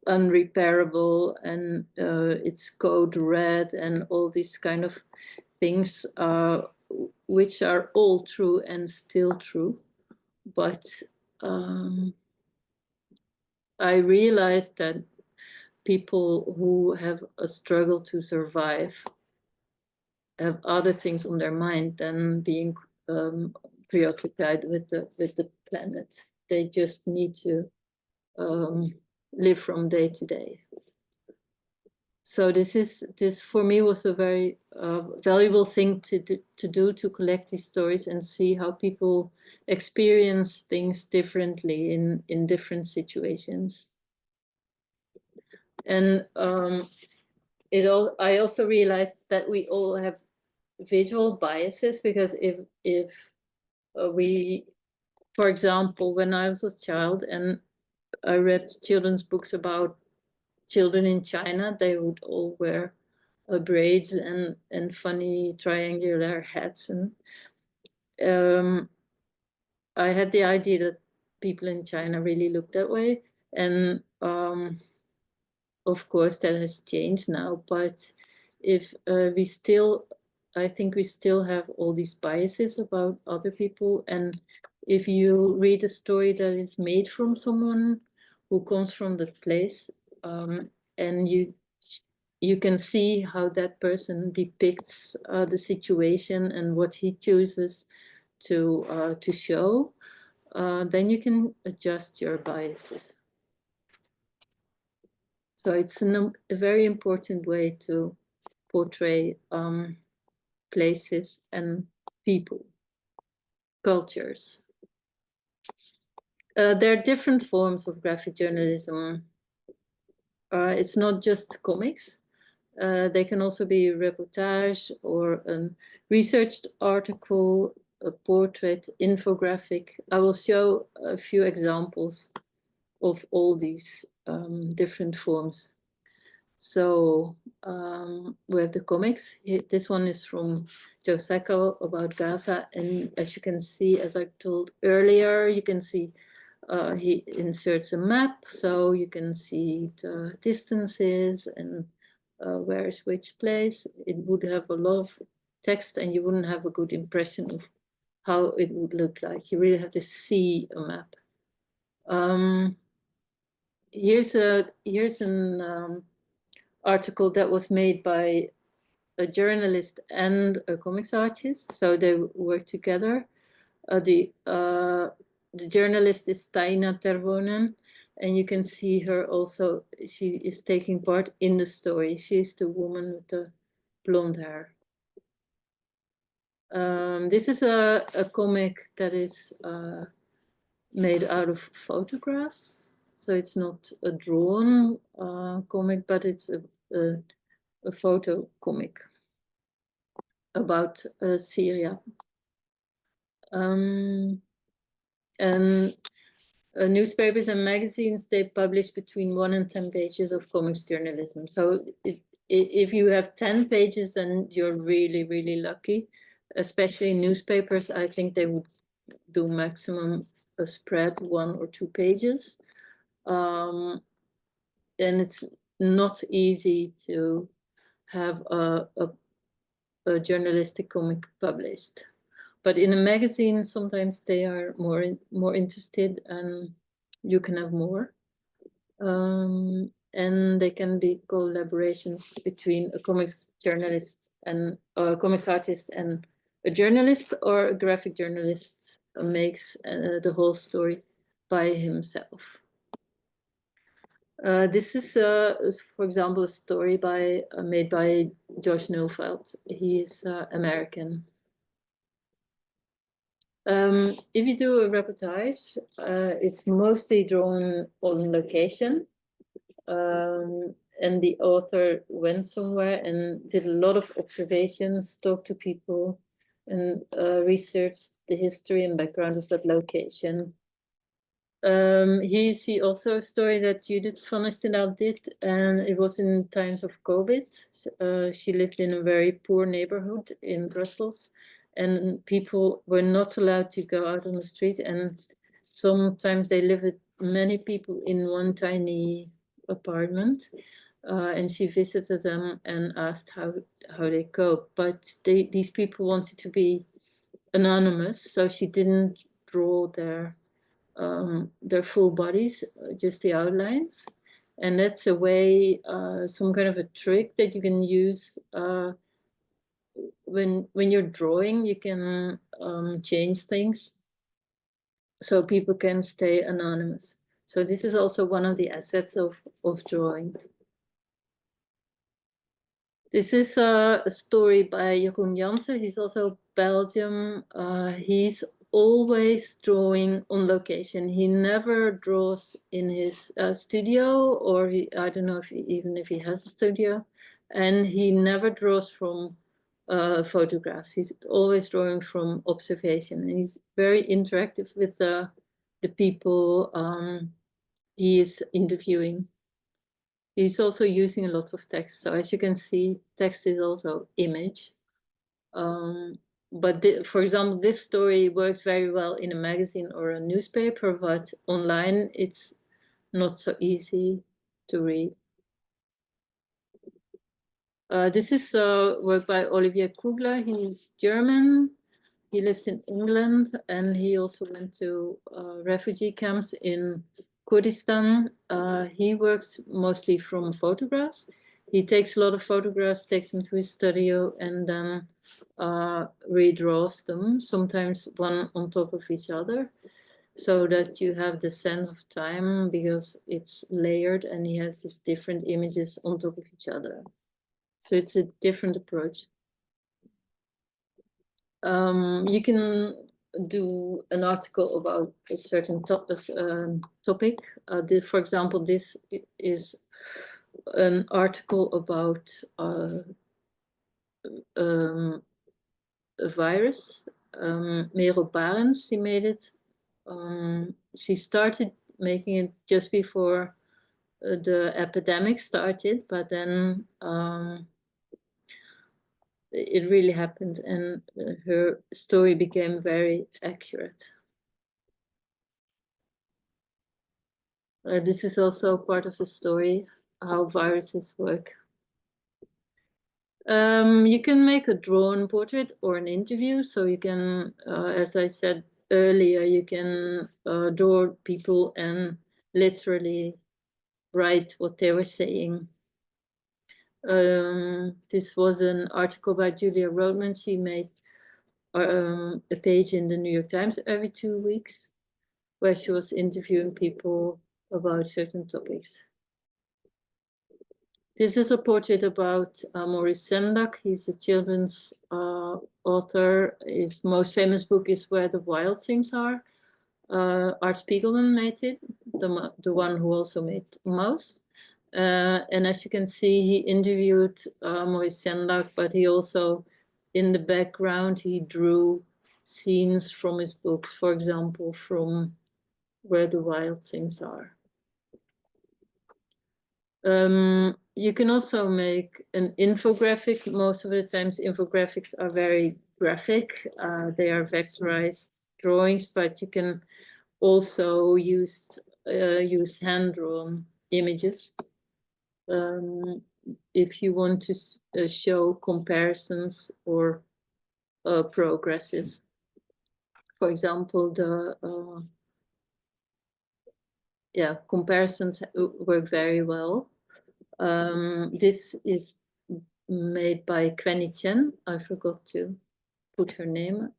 unrepairable, and it's code red, and all these kind of things, which are all true and still true. But I realized that people who have a struggle to survive have other things on their mind than being preoccupied with the planet. They just need to live from day to day. So this for me was a very valuable thing to do, to collect these stories and see how people experience things differently in different situations. And I also realized that we all have visual biases, because if we, for example, when I was a child and I read children's books about children in China, they would all wear braids and funny triangular hats, and I had the idea that people in China really look that way, and of course that has changed now. But if we still, I think we still have all these biases about other people, and if you read a story that is made from someone who comes from the place, and you can see how that person depicts the situation and what he chooses to show, then you can adjust your biases. So it's a very important way to portray places and people, cultures. There are different forms of graphic journalism. It's not just comics. They can also be reportage or a researched article, a portrait, infographic. I will show a few examples of all these different forms. So we have the comics. This one is from Joost about Gaza. And as you can see, as I told earlier, you can see he inserts a map, so you can see the distances and where is which place. It would have a lot of text and you wouldn't have a good impression of how it would look like. You really have to see a map. Here's an article that was made by a journalist and a comics artist, so they work together. The journalist is Taina Tervonen, and you can see her also. She is taking part in the story. She's the woman with the blonde hair. This is a comic that is made out of photographs. So it's not a drawn comic, but it's a photo comic about Syria. And newspapers and magazines, they publish between 1 and 10 pages of comics journalism. So if you have 10 pages, then you're really, really lucky. Especially in newspapers, I think they would do maximum a spread 1 or 2 pages. And it's not easy to have a journalistic comic published. But in a magazine, sometimes they are more interested, and you can have more. And they can be collaborations between a comics journalist and a comics artist and a journalist, or a graphic journalist makes the whole story by himself. This is, for example, a story made by Josh Neufeld. He is American. If you do a reportage, it's mostly drawn on location. And the author went somewhere and did a lot of observations, talked to people, and researched the history and background of that location. Here you see also a story that Judith van Estendal did, and it was in times of COVID. She lived in a very poor neighborhood in Brussels, and people were not allowed to go out on the street, and sometimes they lived with many people in one tiny apartment. And she visited them and asked how they cope, but these people wanted to be anonymous, so she didn't draw their full bodies, just the outlines. And that's a way, some kind of a trick that you can use when you're drawing. You can change things so people can stay anonymous. So this is also one of the assets of drawing. This is a story by Jeroen Jansen. He's also Belgium. He's always drawing on location. He never draws in his studio, or I don't know even if he has a studio, and he never draws from photographs. He's always drawing from observation, and he's very interactive with the people he is interviewing. He's also using a lot of text. So as you can see, text is also image. But for example, this story works very well in a magazine or a newspaper, but online it's not so easy to read. This is work by Olivier Kugler. He's German. He lives in England, and he also went to refugee camps in Kurdistan. He works mostly from photographs. He takes a lot of photographs, takes them to his studio, and then redraws them, sometimes one on top of each other, so that you have the sense of time, because it's layered and he has these different images on top of each other. So it's a different approach. You can do an article about a certain topic. For example, this is an article about a virus. Merel Barens, she made it. She started making it just before the epidemic started, but then it really happened, and her story became very accurate. This is also part of the story, how viruses work. You can make a drawn portrait or an interview. So you can, as I said earlier, you can draw people and literally write what they were saying. This was an article by Julia Rothman. She made a page in the New York Times every 2 weeks, where she was interviewing people about certain topics. This is a portrait about Maurice Sendak. He's a children's author. His most famous book is Where the Wild Things Are. Art Spiegelman made it, the one who also made Mouse. And as you can see, he interviewed Maurice Sendak, but he also, in the background, he drew scenes from his books, for example, from Where the Wild Things Are. You can also make an infographic. Most of the times infographics are very graphic. They are vectorized drawings, but you can also use hand-drawn images if you want to show comparisons or progresses. For example, comparisons work very well. This is made by Quenny Chen. I forgot to put her name.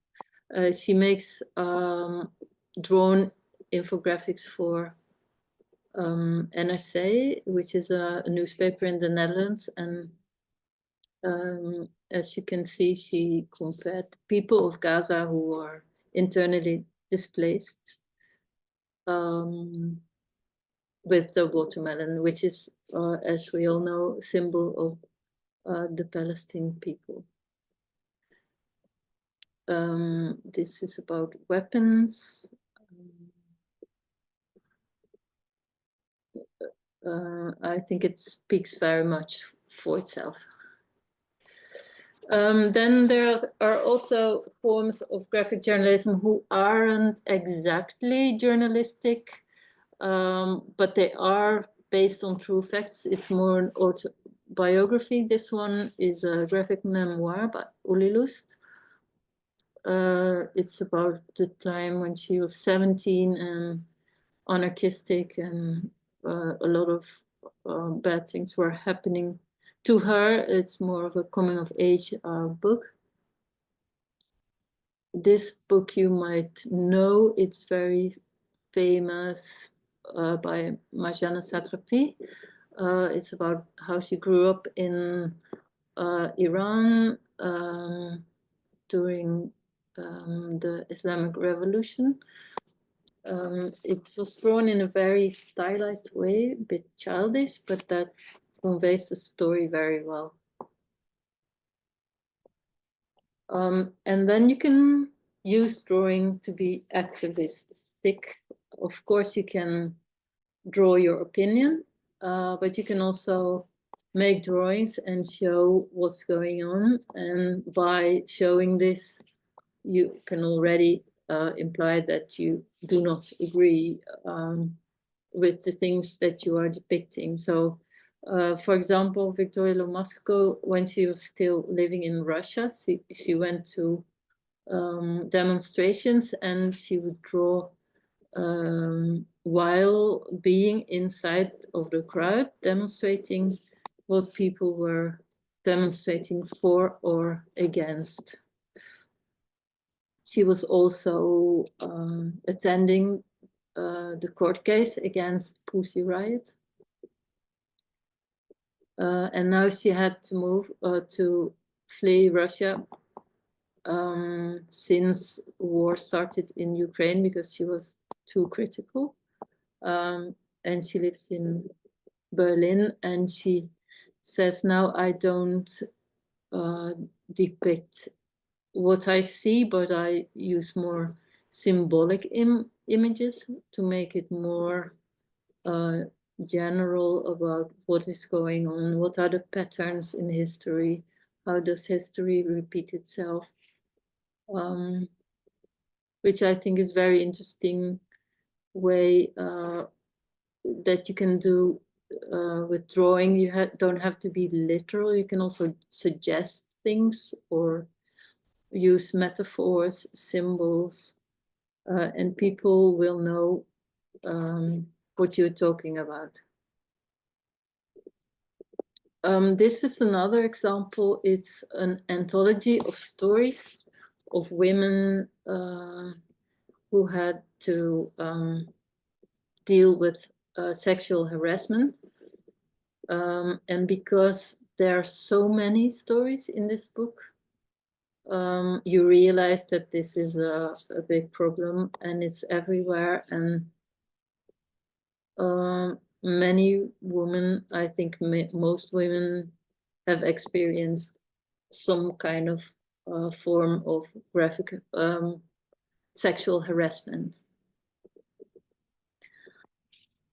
She makes drawn infographics for NRC, which is a newspaper in the Netherlands. And as you can see, she compared people of Gaza who are internally displaced with the watermelon, which is, as we all know, a symbol of the Palestinian people. This is about weapons. I think it speaks very much for itself. Then there are also forms of graphic journalism who aren't exactly journalistic, but they are based on true facts. It's more an autobiography. This one is a graphic memoir by Uli Lust. It's about the time when she was 17 and anarchistic, and a lot of bad things were happening to her. It's more of a coming of age book. This book you might know, it's very famous by Marjane Satrapi. It's about how she grew up in Iran during the Islamic Revolution. It was drawn in a very stylized way, a bit childish, but that conveys the story very well. And then you can use drawing to be activistic. Of course, you can draw your opinion, but you can also make drawings and show what's going on. And by showing this, you can already imply that you do not agree with the things that you are depicting. So, for example, Victoria Lomasco, when she was still living in Russia, she went to demonstrations, and she would draw while being inside of the crowd, demonstrating what people were demonstrating for or against. She was also attending the court case against Pussy Riot. And now she had to move to flee Russia since war started in Ukraine, because she was too critical. And she lives in Berlin, and she says, now I don't depict what I see, but I use more symbolic images to make it more general about what is going on, what are the patterns in history, how does history repeat itself, which I think is very interesting way that you can do with drawing. You don't have to be literal. You can also suggest things or use metaphors, symbols, and people will know what you're talking about. This is another example. It's an anthology of stories of women who had to deal with sexual harassment. And because there are so many stories in this book, you realize that this is a big problem, and it's everywhere. And many women, I think most women, have experienced some kind of form of graphic sexual harassment.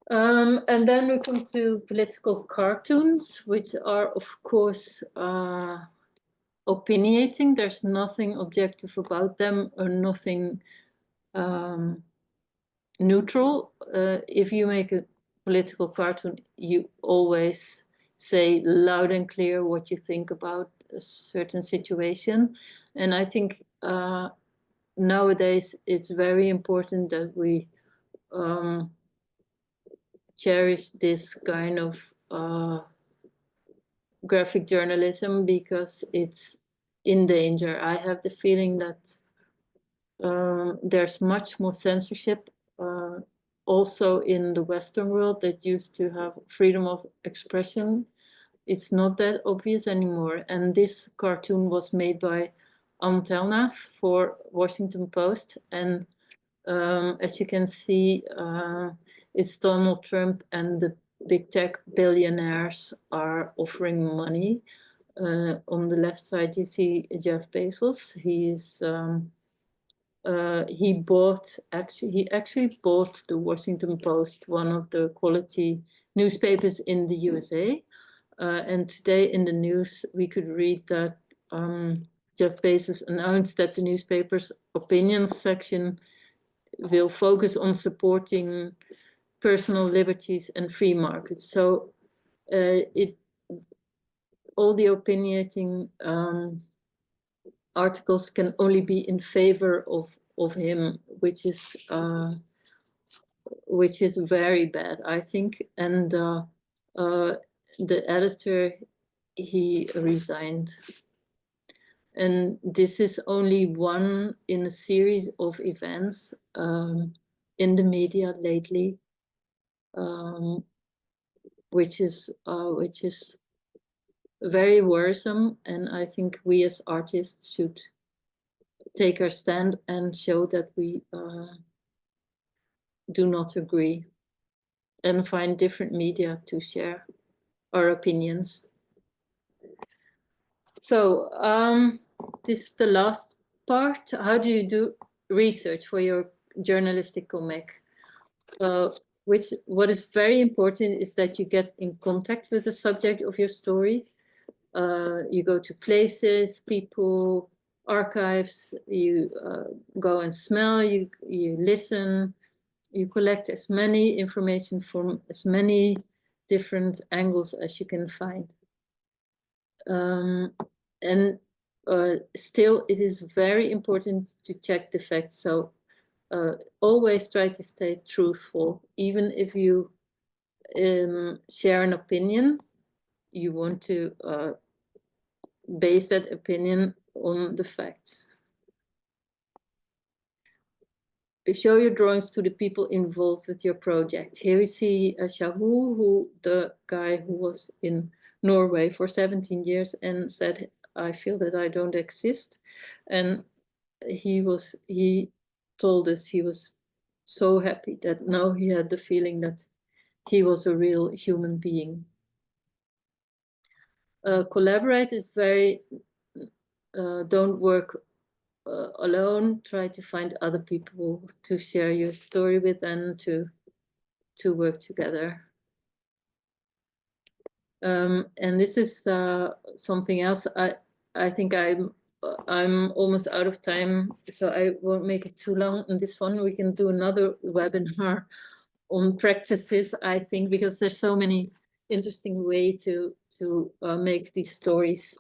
And then we come to political cartoons, which are, of course, opinionating. There's nothing objective about them, or nothing neutral. If you make a political cartoon, you always say loud and clear what you think about a certain situation. And I think nowadays it's very important that we cherish this kind of graphic journalism, because it's in danger. I have the feeling that there's much more censorship also in the Western world that used to have freedom of expression. It's not that obvious anymore. And this cartoon was made by Ann Telnas for Washington Post. And as you can see, it's Donald Trump and the big tech billionaires are offering money. On the left side, you see Jeff Bezos. He actually bought the Washington Post, one of the quality newspapers in the USA. And today in the news, we could read that Jeff Bezos announced that the newspaper's opinions section will focus on supporting personal liberties and free markets. So all the opinionating articles can only be in favor of him, which is very bad, I think. And the editor, he resigned. And this is only one in a series of events in the media lately, which is very worrisome. And I think we as artists should take our stand and show that we do not agree, and find different media to share our opinions. So this is the last part. How do you do research for your journalistic comic? What is very important is that you get in contact with the subject of your story. You go to places, people, archives, you go and smell, you listen, you collect as many information from as many different angles as you can find. And still, it is very important to check the facts. So always try to stay truthful. Even if you share an opinion, you want to base that opinion on the facts. Show your drawings to the people involved with your project. Here we see Shahu, the guy who was in Norway for 17 years and said, I feel that I don't exist. And he told us he was so happy that now he had the feeling that he was a real human being. Collaborate is very, don't work alone. Try to find other people to share your story with and to work together. And this is something else. I think I'm almost out of time, so I won't make it too long on this one. We can do another webinar on practices, I think, because there's so many interesting ways to make these stories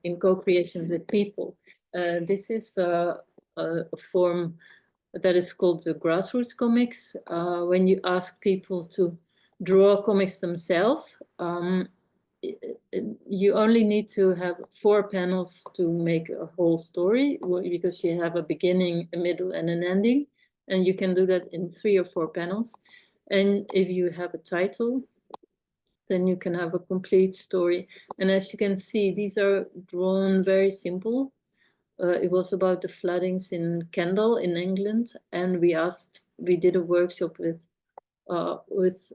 in co-creation with people. This is a form that is called the grassroots comics. When you ask people to draw comics themselves, you only need to have 4 panels to make a whole story, because you have a beginning, a middle, and an ending, and you can do that in 3 or 4 panels. And if you have a title, then you can have a complete story. And as you can see, these are drawn very simple. It was about the floodings in Kendal in England, and we did a workshop with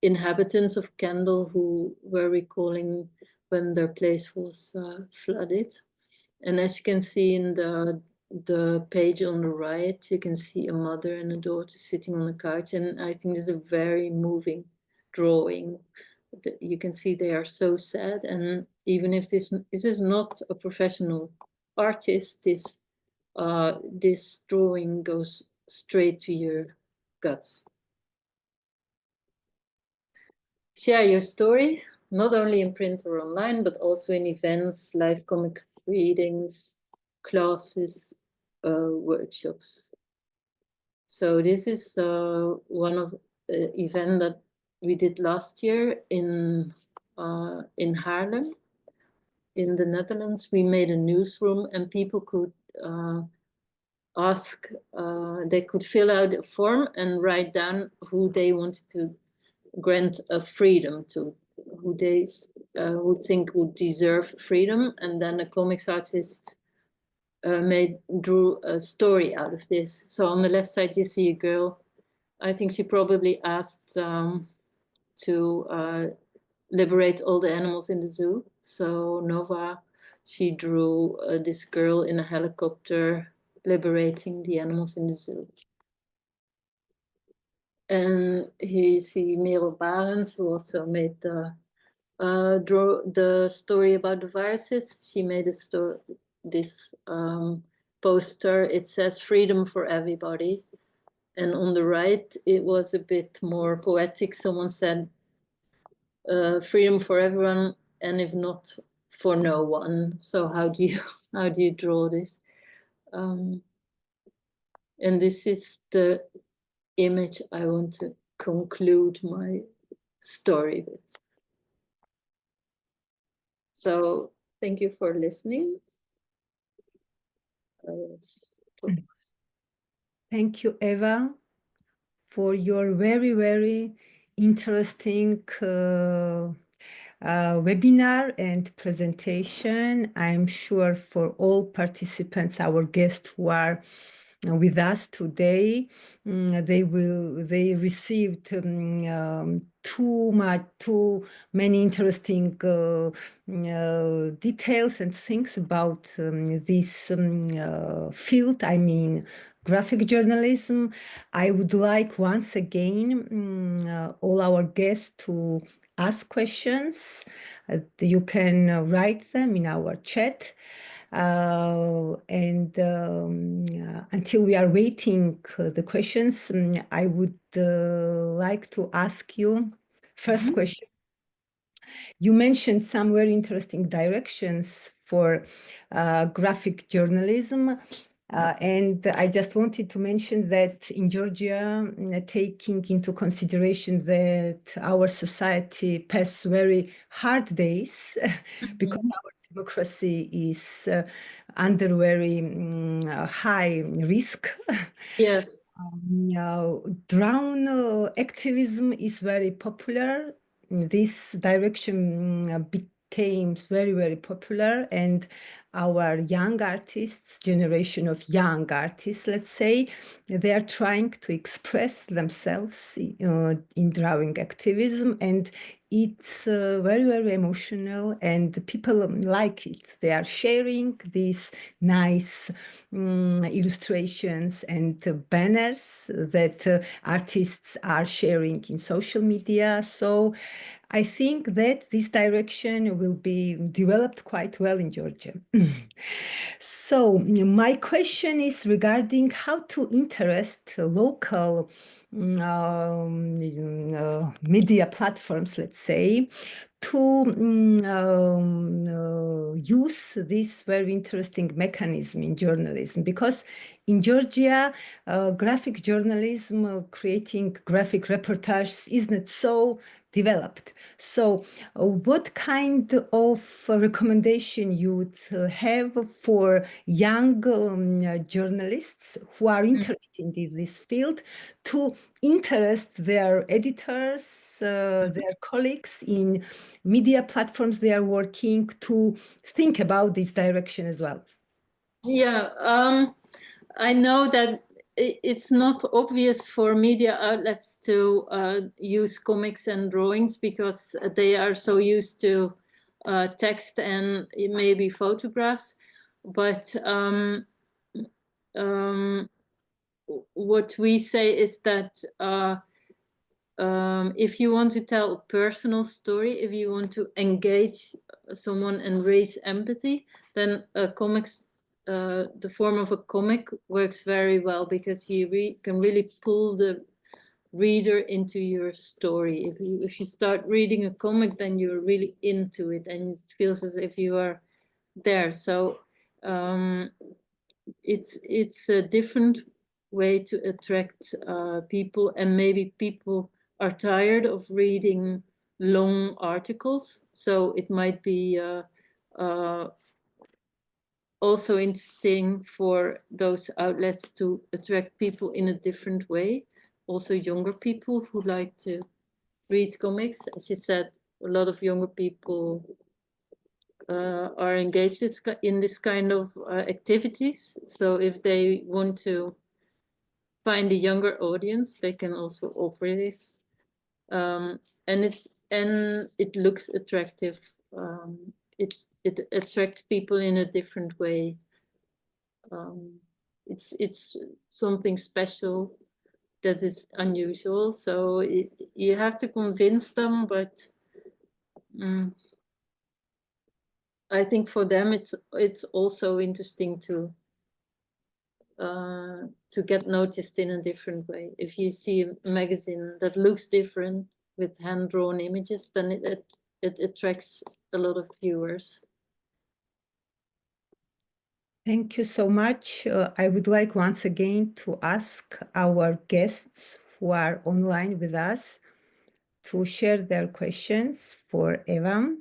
inhabitants of Kendal who were recalling when their place was flooded. And as you can see in the page on the right, you can see a mother and a daughter sitting on a couch, and I think this is a very moving drawing. You can see they are so sad, and even if this is not a professional artist, this drawing goes straight to your guts. Share your story, not only in print or online, but also in events, live comic readings, classes, workshops. So this is one of event that we did last year in Haarlem, in the Netherlands. We made a newsroom, and people could ask, they could fill out a form and write down who they wanted to grant a freedom to, who they would think would deserve freedom, and then a comics artist drew a story out of this. So on the left side you see a girl. I think she probably asked to liberate all the animals in the zoo. So Nova, she drew this girl in a helicopter liberating the animals in the zoo. And see Merel Barens, who also made the story about the viruses. She made this poster. It says "Freedom for Everybody," and on the right it was a bit more poetic. Someone said "Freedom for everyone, and if not, for no one." So how do you draw this? And this is the image I want to conclude my story with. So thank you for listening. Thank you, Eva, for your very, very interesting webinar and presentation. I'm sure for all participants, our guests who are with us today, they received too many interesting details and things about this field. I mean, graphic journalism. I would like once again all our guests to ask questions. You can write them in our chat. Until we are waiting the questions, I would like to ask you first question. You mentioned some very interesting directions for graphic journalism. And I just wanted to mention that in Georgia, taking into consideration that our society passes very hard days because our democracy is under very high risk. Yes. Drone activism is very popular. This direction became very, very popular, and our young artists, generation of young artists, let's say, they are trying to express themselves in drawing activism, and it's very, very emotional, and people like it. They are sharing these nice illustrations and banners that artists are sharing in social media. So I think that this direction will be developed quite well in Georgia. So my question is regarding how to interest local media platforms, let's say, to use this very interesting mechanism in journalism, because in Georgia, graphic journalism, creating graphic reportages is not so developed. So what kind of recommendation you would have for young journalists who are interested in this field to interest their editors, their colleagues in media platforms they are working, to think about this direction as well? Yeah, I know that it's not obvious for media outlets to use comics and drawings because they are so used to text and maybe photographs. But what we say is that if you want to tell a personal story, if you want to engage someone and raise empathy, then comics, the form of a comic works very well because you can really pull the reader into your story. If you start reading a comic, then you're really into it and it feels as if you are there. So it's a different way to attract people, and maybe people are tired of reading long articles, so it might be also interesting for those outlets to attract people in a different way, also younger people who like to read comics. As you said, a lot of younger people are engaged in this kind of activities, so if they want to find a younger audience, they can also offer this, and it looks attractive. It attracts people in a different way. It's something special that is unusual. So you have to convince them, but I think for them it's also interesting to get noticed in a different way. If you see a magazine that looks different with hand-drawn images, then it attracts a lot of viewers. Thank you so much. I would like once again to ask our guests who are online with us to share their questions for Eva.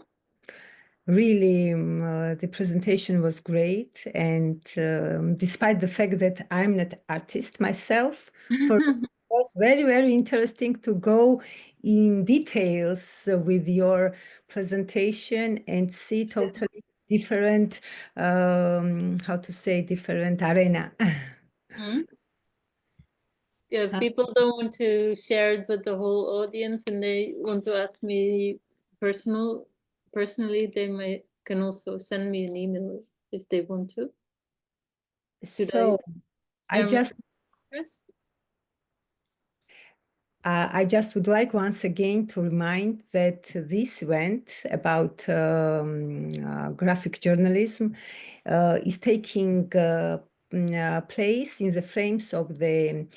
Really, the presentation was great. And despite the fact that I'm not an artist myself, for me it was very, very interesting to go in details with your presentation and see totally different, how to say, different arena. Yeah, people don't want to share it with the whole audience and they want to ask me personally, they can also send me an email if they want to. So I just would like once again to remind that this event about graphic journalism is taking place in the frames of the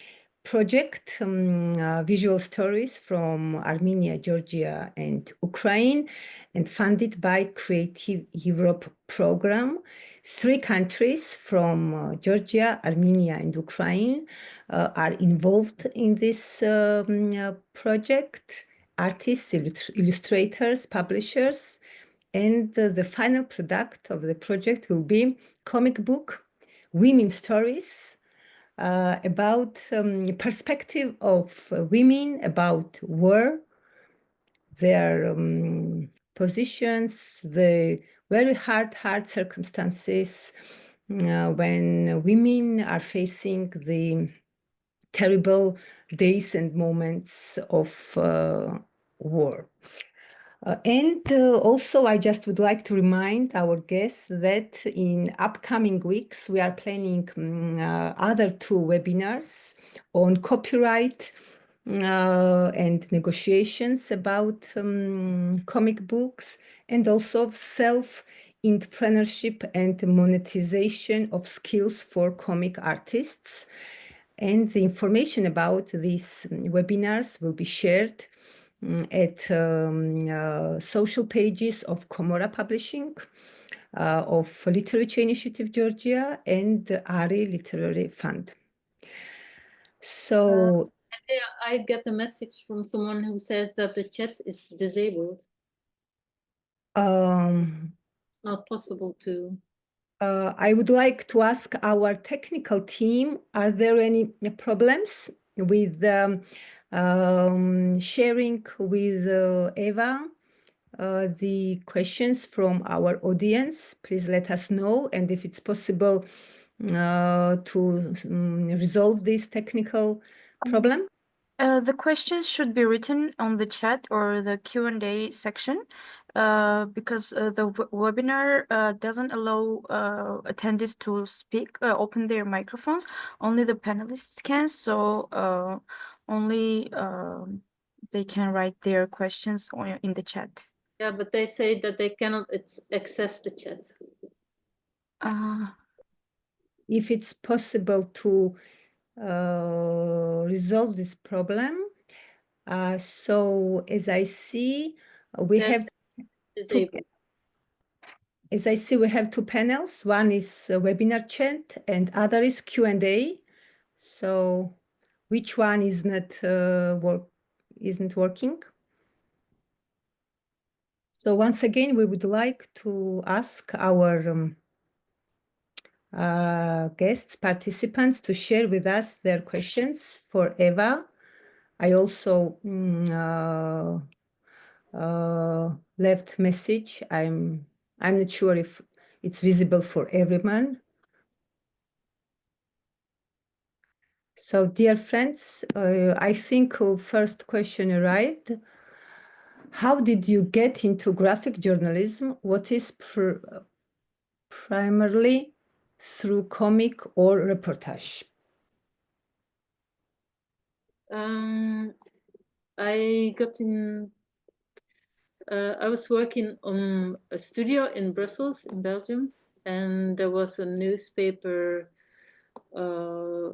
project Visual Stories from Armenia, Georgia, and Ukraine, and funded by Creative Europe program. 3 countries from Georgia, Armenia, and Ukraine are involved in this project: artists, illustrators, publishers, and the final product of the project will be comic book, women's stories, about perspective of women, about war, their positions, the very hard circumstances when women are facing the terrible days and moments of war. And also, I just would like to remind our guests that in upcoming weeks, we are planning other 2 webinars on copyright and negotiations about comic books, and also self-entrepreneurship and monetization of skills for comic artists. And the information about these webinars will be shared at social pages of Komora Publishing, of Literature Initiative Georgia, and Ari Literary Fund. So I get a message from someone who says that the chat is disabled. It's not possible to. I would like to ask our technical team, are there any problems with sharing with Eva the questions from our audience? Please let us know, and if it's possible to resolve this technical problem. The questions should be written on the chat or the Q&A section, because the webinar doesn't allow attendees to speak, open their microphones. Only the panelists can, so only they can write their questions in the chat. Yeah, but they say that they cannot access the chat. If it's possible to resolve this problem. So as I see, we have two panels. One is webinar chat and other is Q&A. So which one is isn't working? So once again, we would like to ask our guests, participants, to share with us their questions for Eva. I also left message. I'm not sure if it's visible for everyone. So, dear friends, I think first question arrived. How did you get into graphic journalism? What is primarily through comic or reportage? I got in. I was working on a studio in Brussels, in Belgium, and there was a newspaper, a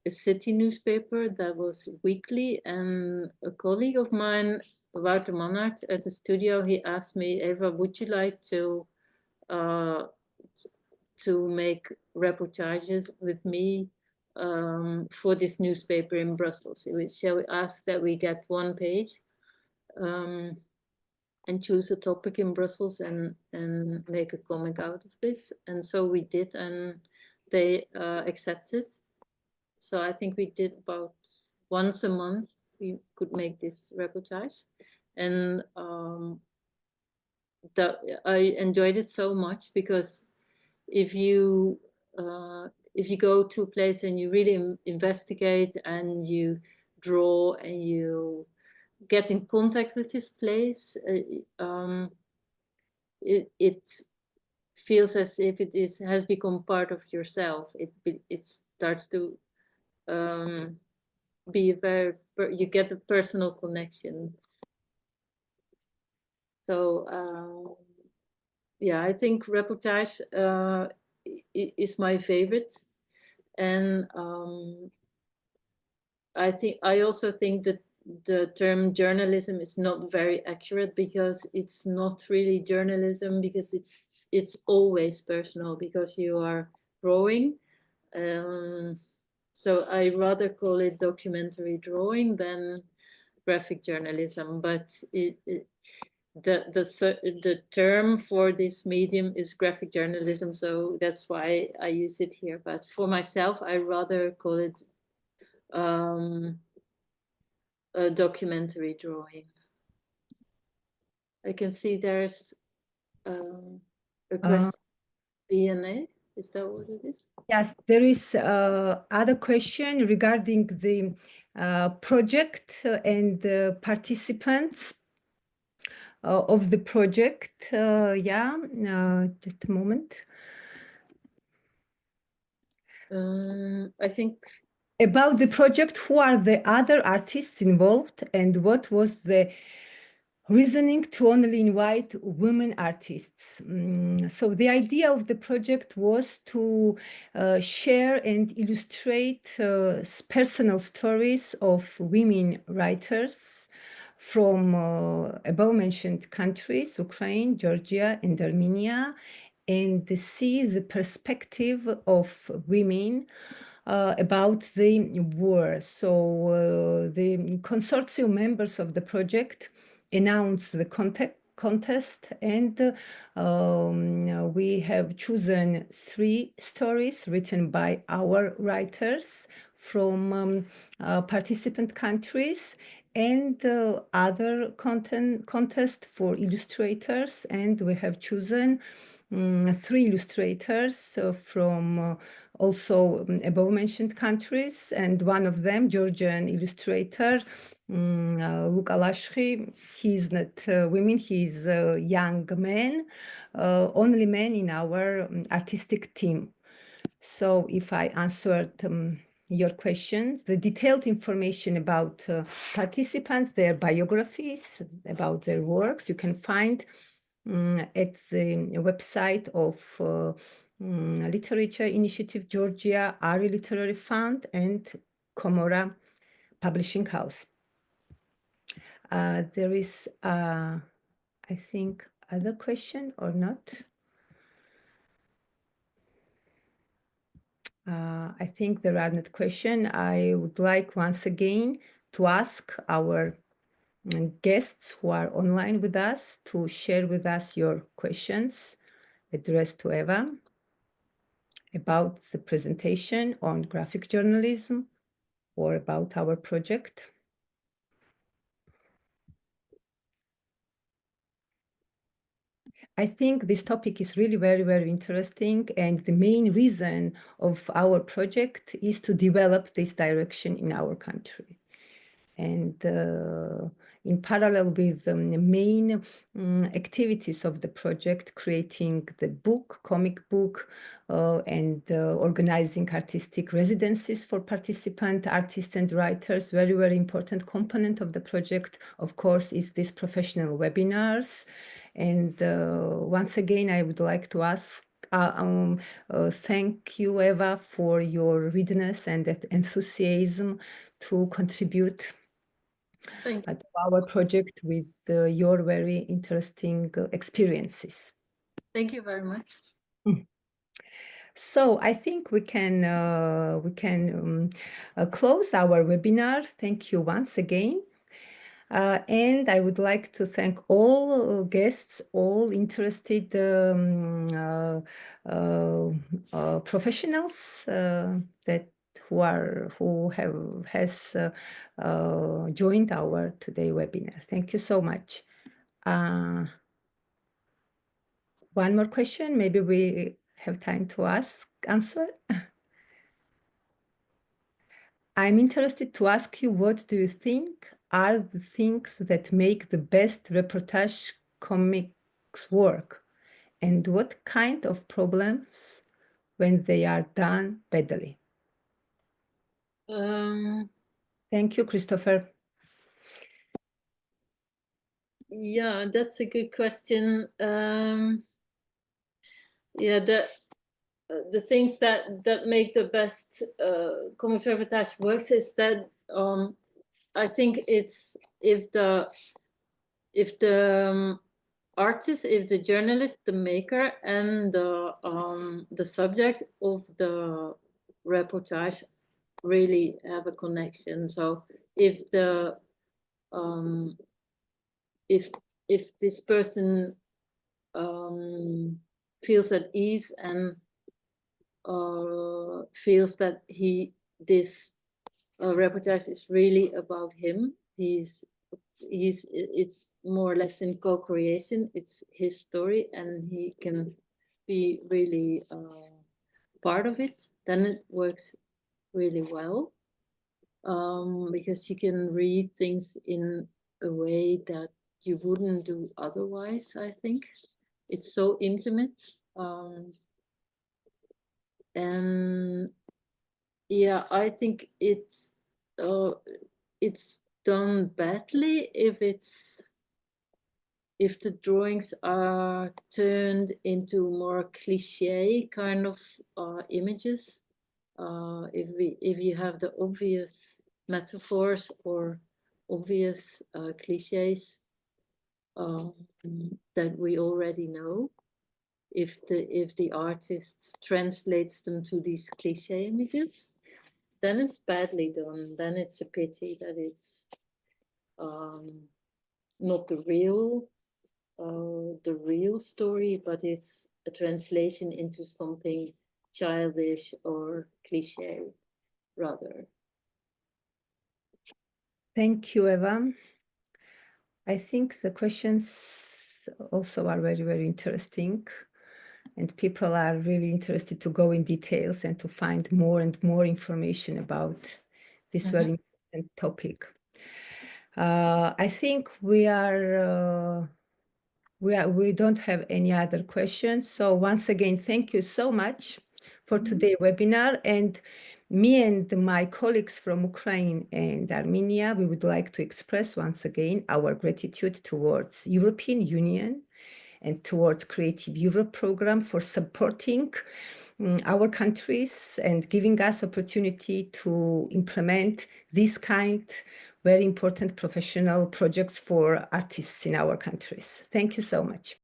city newspaper that was weekly, and a colleague of mine, Wouter Manhart, at the studio, he asked me, Eva, would you like to make reportages with me for this newspaper in Brussels? So we asked that we get one page and choose a topic in Brussels and make a comic out of this. And so we did, and they accepted. So I think we did about once a month, we could make this reportage. And I enjoyed it so much, because if you go to a place and you really investigate and you draw and you get in contact with this place, it feels as if it has become part of yourself. It starts to be you get a personal connection. So yeah, I think reportage is my favorite, and I also think that the term journalism is not very accurate, because it's not really journalism, because it's always personal, because you are drawing. So I rather call it documentary drawing than graphic journalism, but the term for this medium is graphic journalism, so that's why I use it here. But for myself, I rather call it a documentary drawing. I can see there's a question. B&A, is that what it is? Yes, there is other question regarding the project and the participants of the project. Yeah, just a moment. I think about the project, who are the other artists involved, and what was the reasoning to only invite women artists? So the idea of the project was to share and illustrate personal stories of women writers from above mentioned countries, Ukraine, Georgia, and Armenia, and see the perspective of women about the war. So the consortium members of the project announced the contest, and we have chosen 3 stories written by our writers from participant countries, and other contest for illustrators, and we have chosen 3 illustrators from also above mentioned countries, and one of them, Georgian illustrator Luka Lashri. He's not women, he's a young man, only man in our artistic team. So if I answered your questions, the detailed information about participants, their biographies, about their works, you can find at the website of Literature Initiative Georgia, Ari Literary Fund, and Komora Publishing House. There is, I think, other question or not? I think there are not questions. I would like once again to ask our guests who are online with us to share with us your questions addressed to Eva about the presentation on graphic journalism or about our project. I think this topic is really very, very interesting, and the main reason of our project is to develop this direction in our country. And in parallel with the main activities of the project, creating the book, comic book, and organizing artistic residencies for participant artists and writers. Very, very important component of the project, of course, is these professional webinars. And once again, I would like to ask, thank you, Eva, for your readiness and enthusiasm to contribute Thank you. to our project with your very interesting experiences. Thank you very much. So I think we can close our webinar. Thank you once again. And I would like to thank all guests, all interested professionals who has joined our today webinar. Thank you so much. One more question, maybe we have time to answer. I'm interested to ask you, what do you think are the things that make the best reportage comics work? And what kind of problems when they are done badly? Thank you, Christopher. Yeah, that's a good question. Yeah, the things that make the best comics reportage works is that I think it's if the artist, if the journalist, the maker, and the subject of the reportage really have a connection. So if the if this person feels at ease and feels that this reportage is really about him, it's more or less in co-creation. It's his story, and he can be really part of it. Then it works really well, because you can read things in a way that you wouldn't do otherwise. I think it's so intimate, and yeah, I think it's done badly if the drawings are turned into more cliche kind of images. If you have the obvious metaphors or obvious cliches that we already know, if the artist translates them to these cliche images, then it's badly done. Then it's a pity that it's not the real story, but it's a translation into something childish or cliche rather. Thank you, Eva. I think the questions also are very, very interesting, and people are really interested to go in details and to find more and more information about this very important topic. I think we don't have any other questions. So once again, thank you so much for today's webinar. And me and my colleagues from Ukraine and Armenia, we would like to express once again our gratitude towards European Union and towards Creative Europe program for supporting our countries and giving us opportunity to implement this kind very important professional projects for artists in our countries. Thank you so much.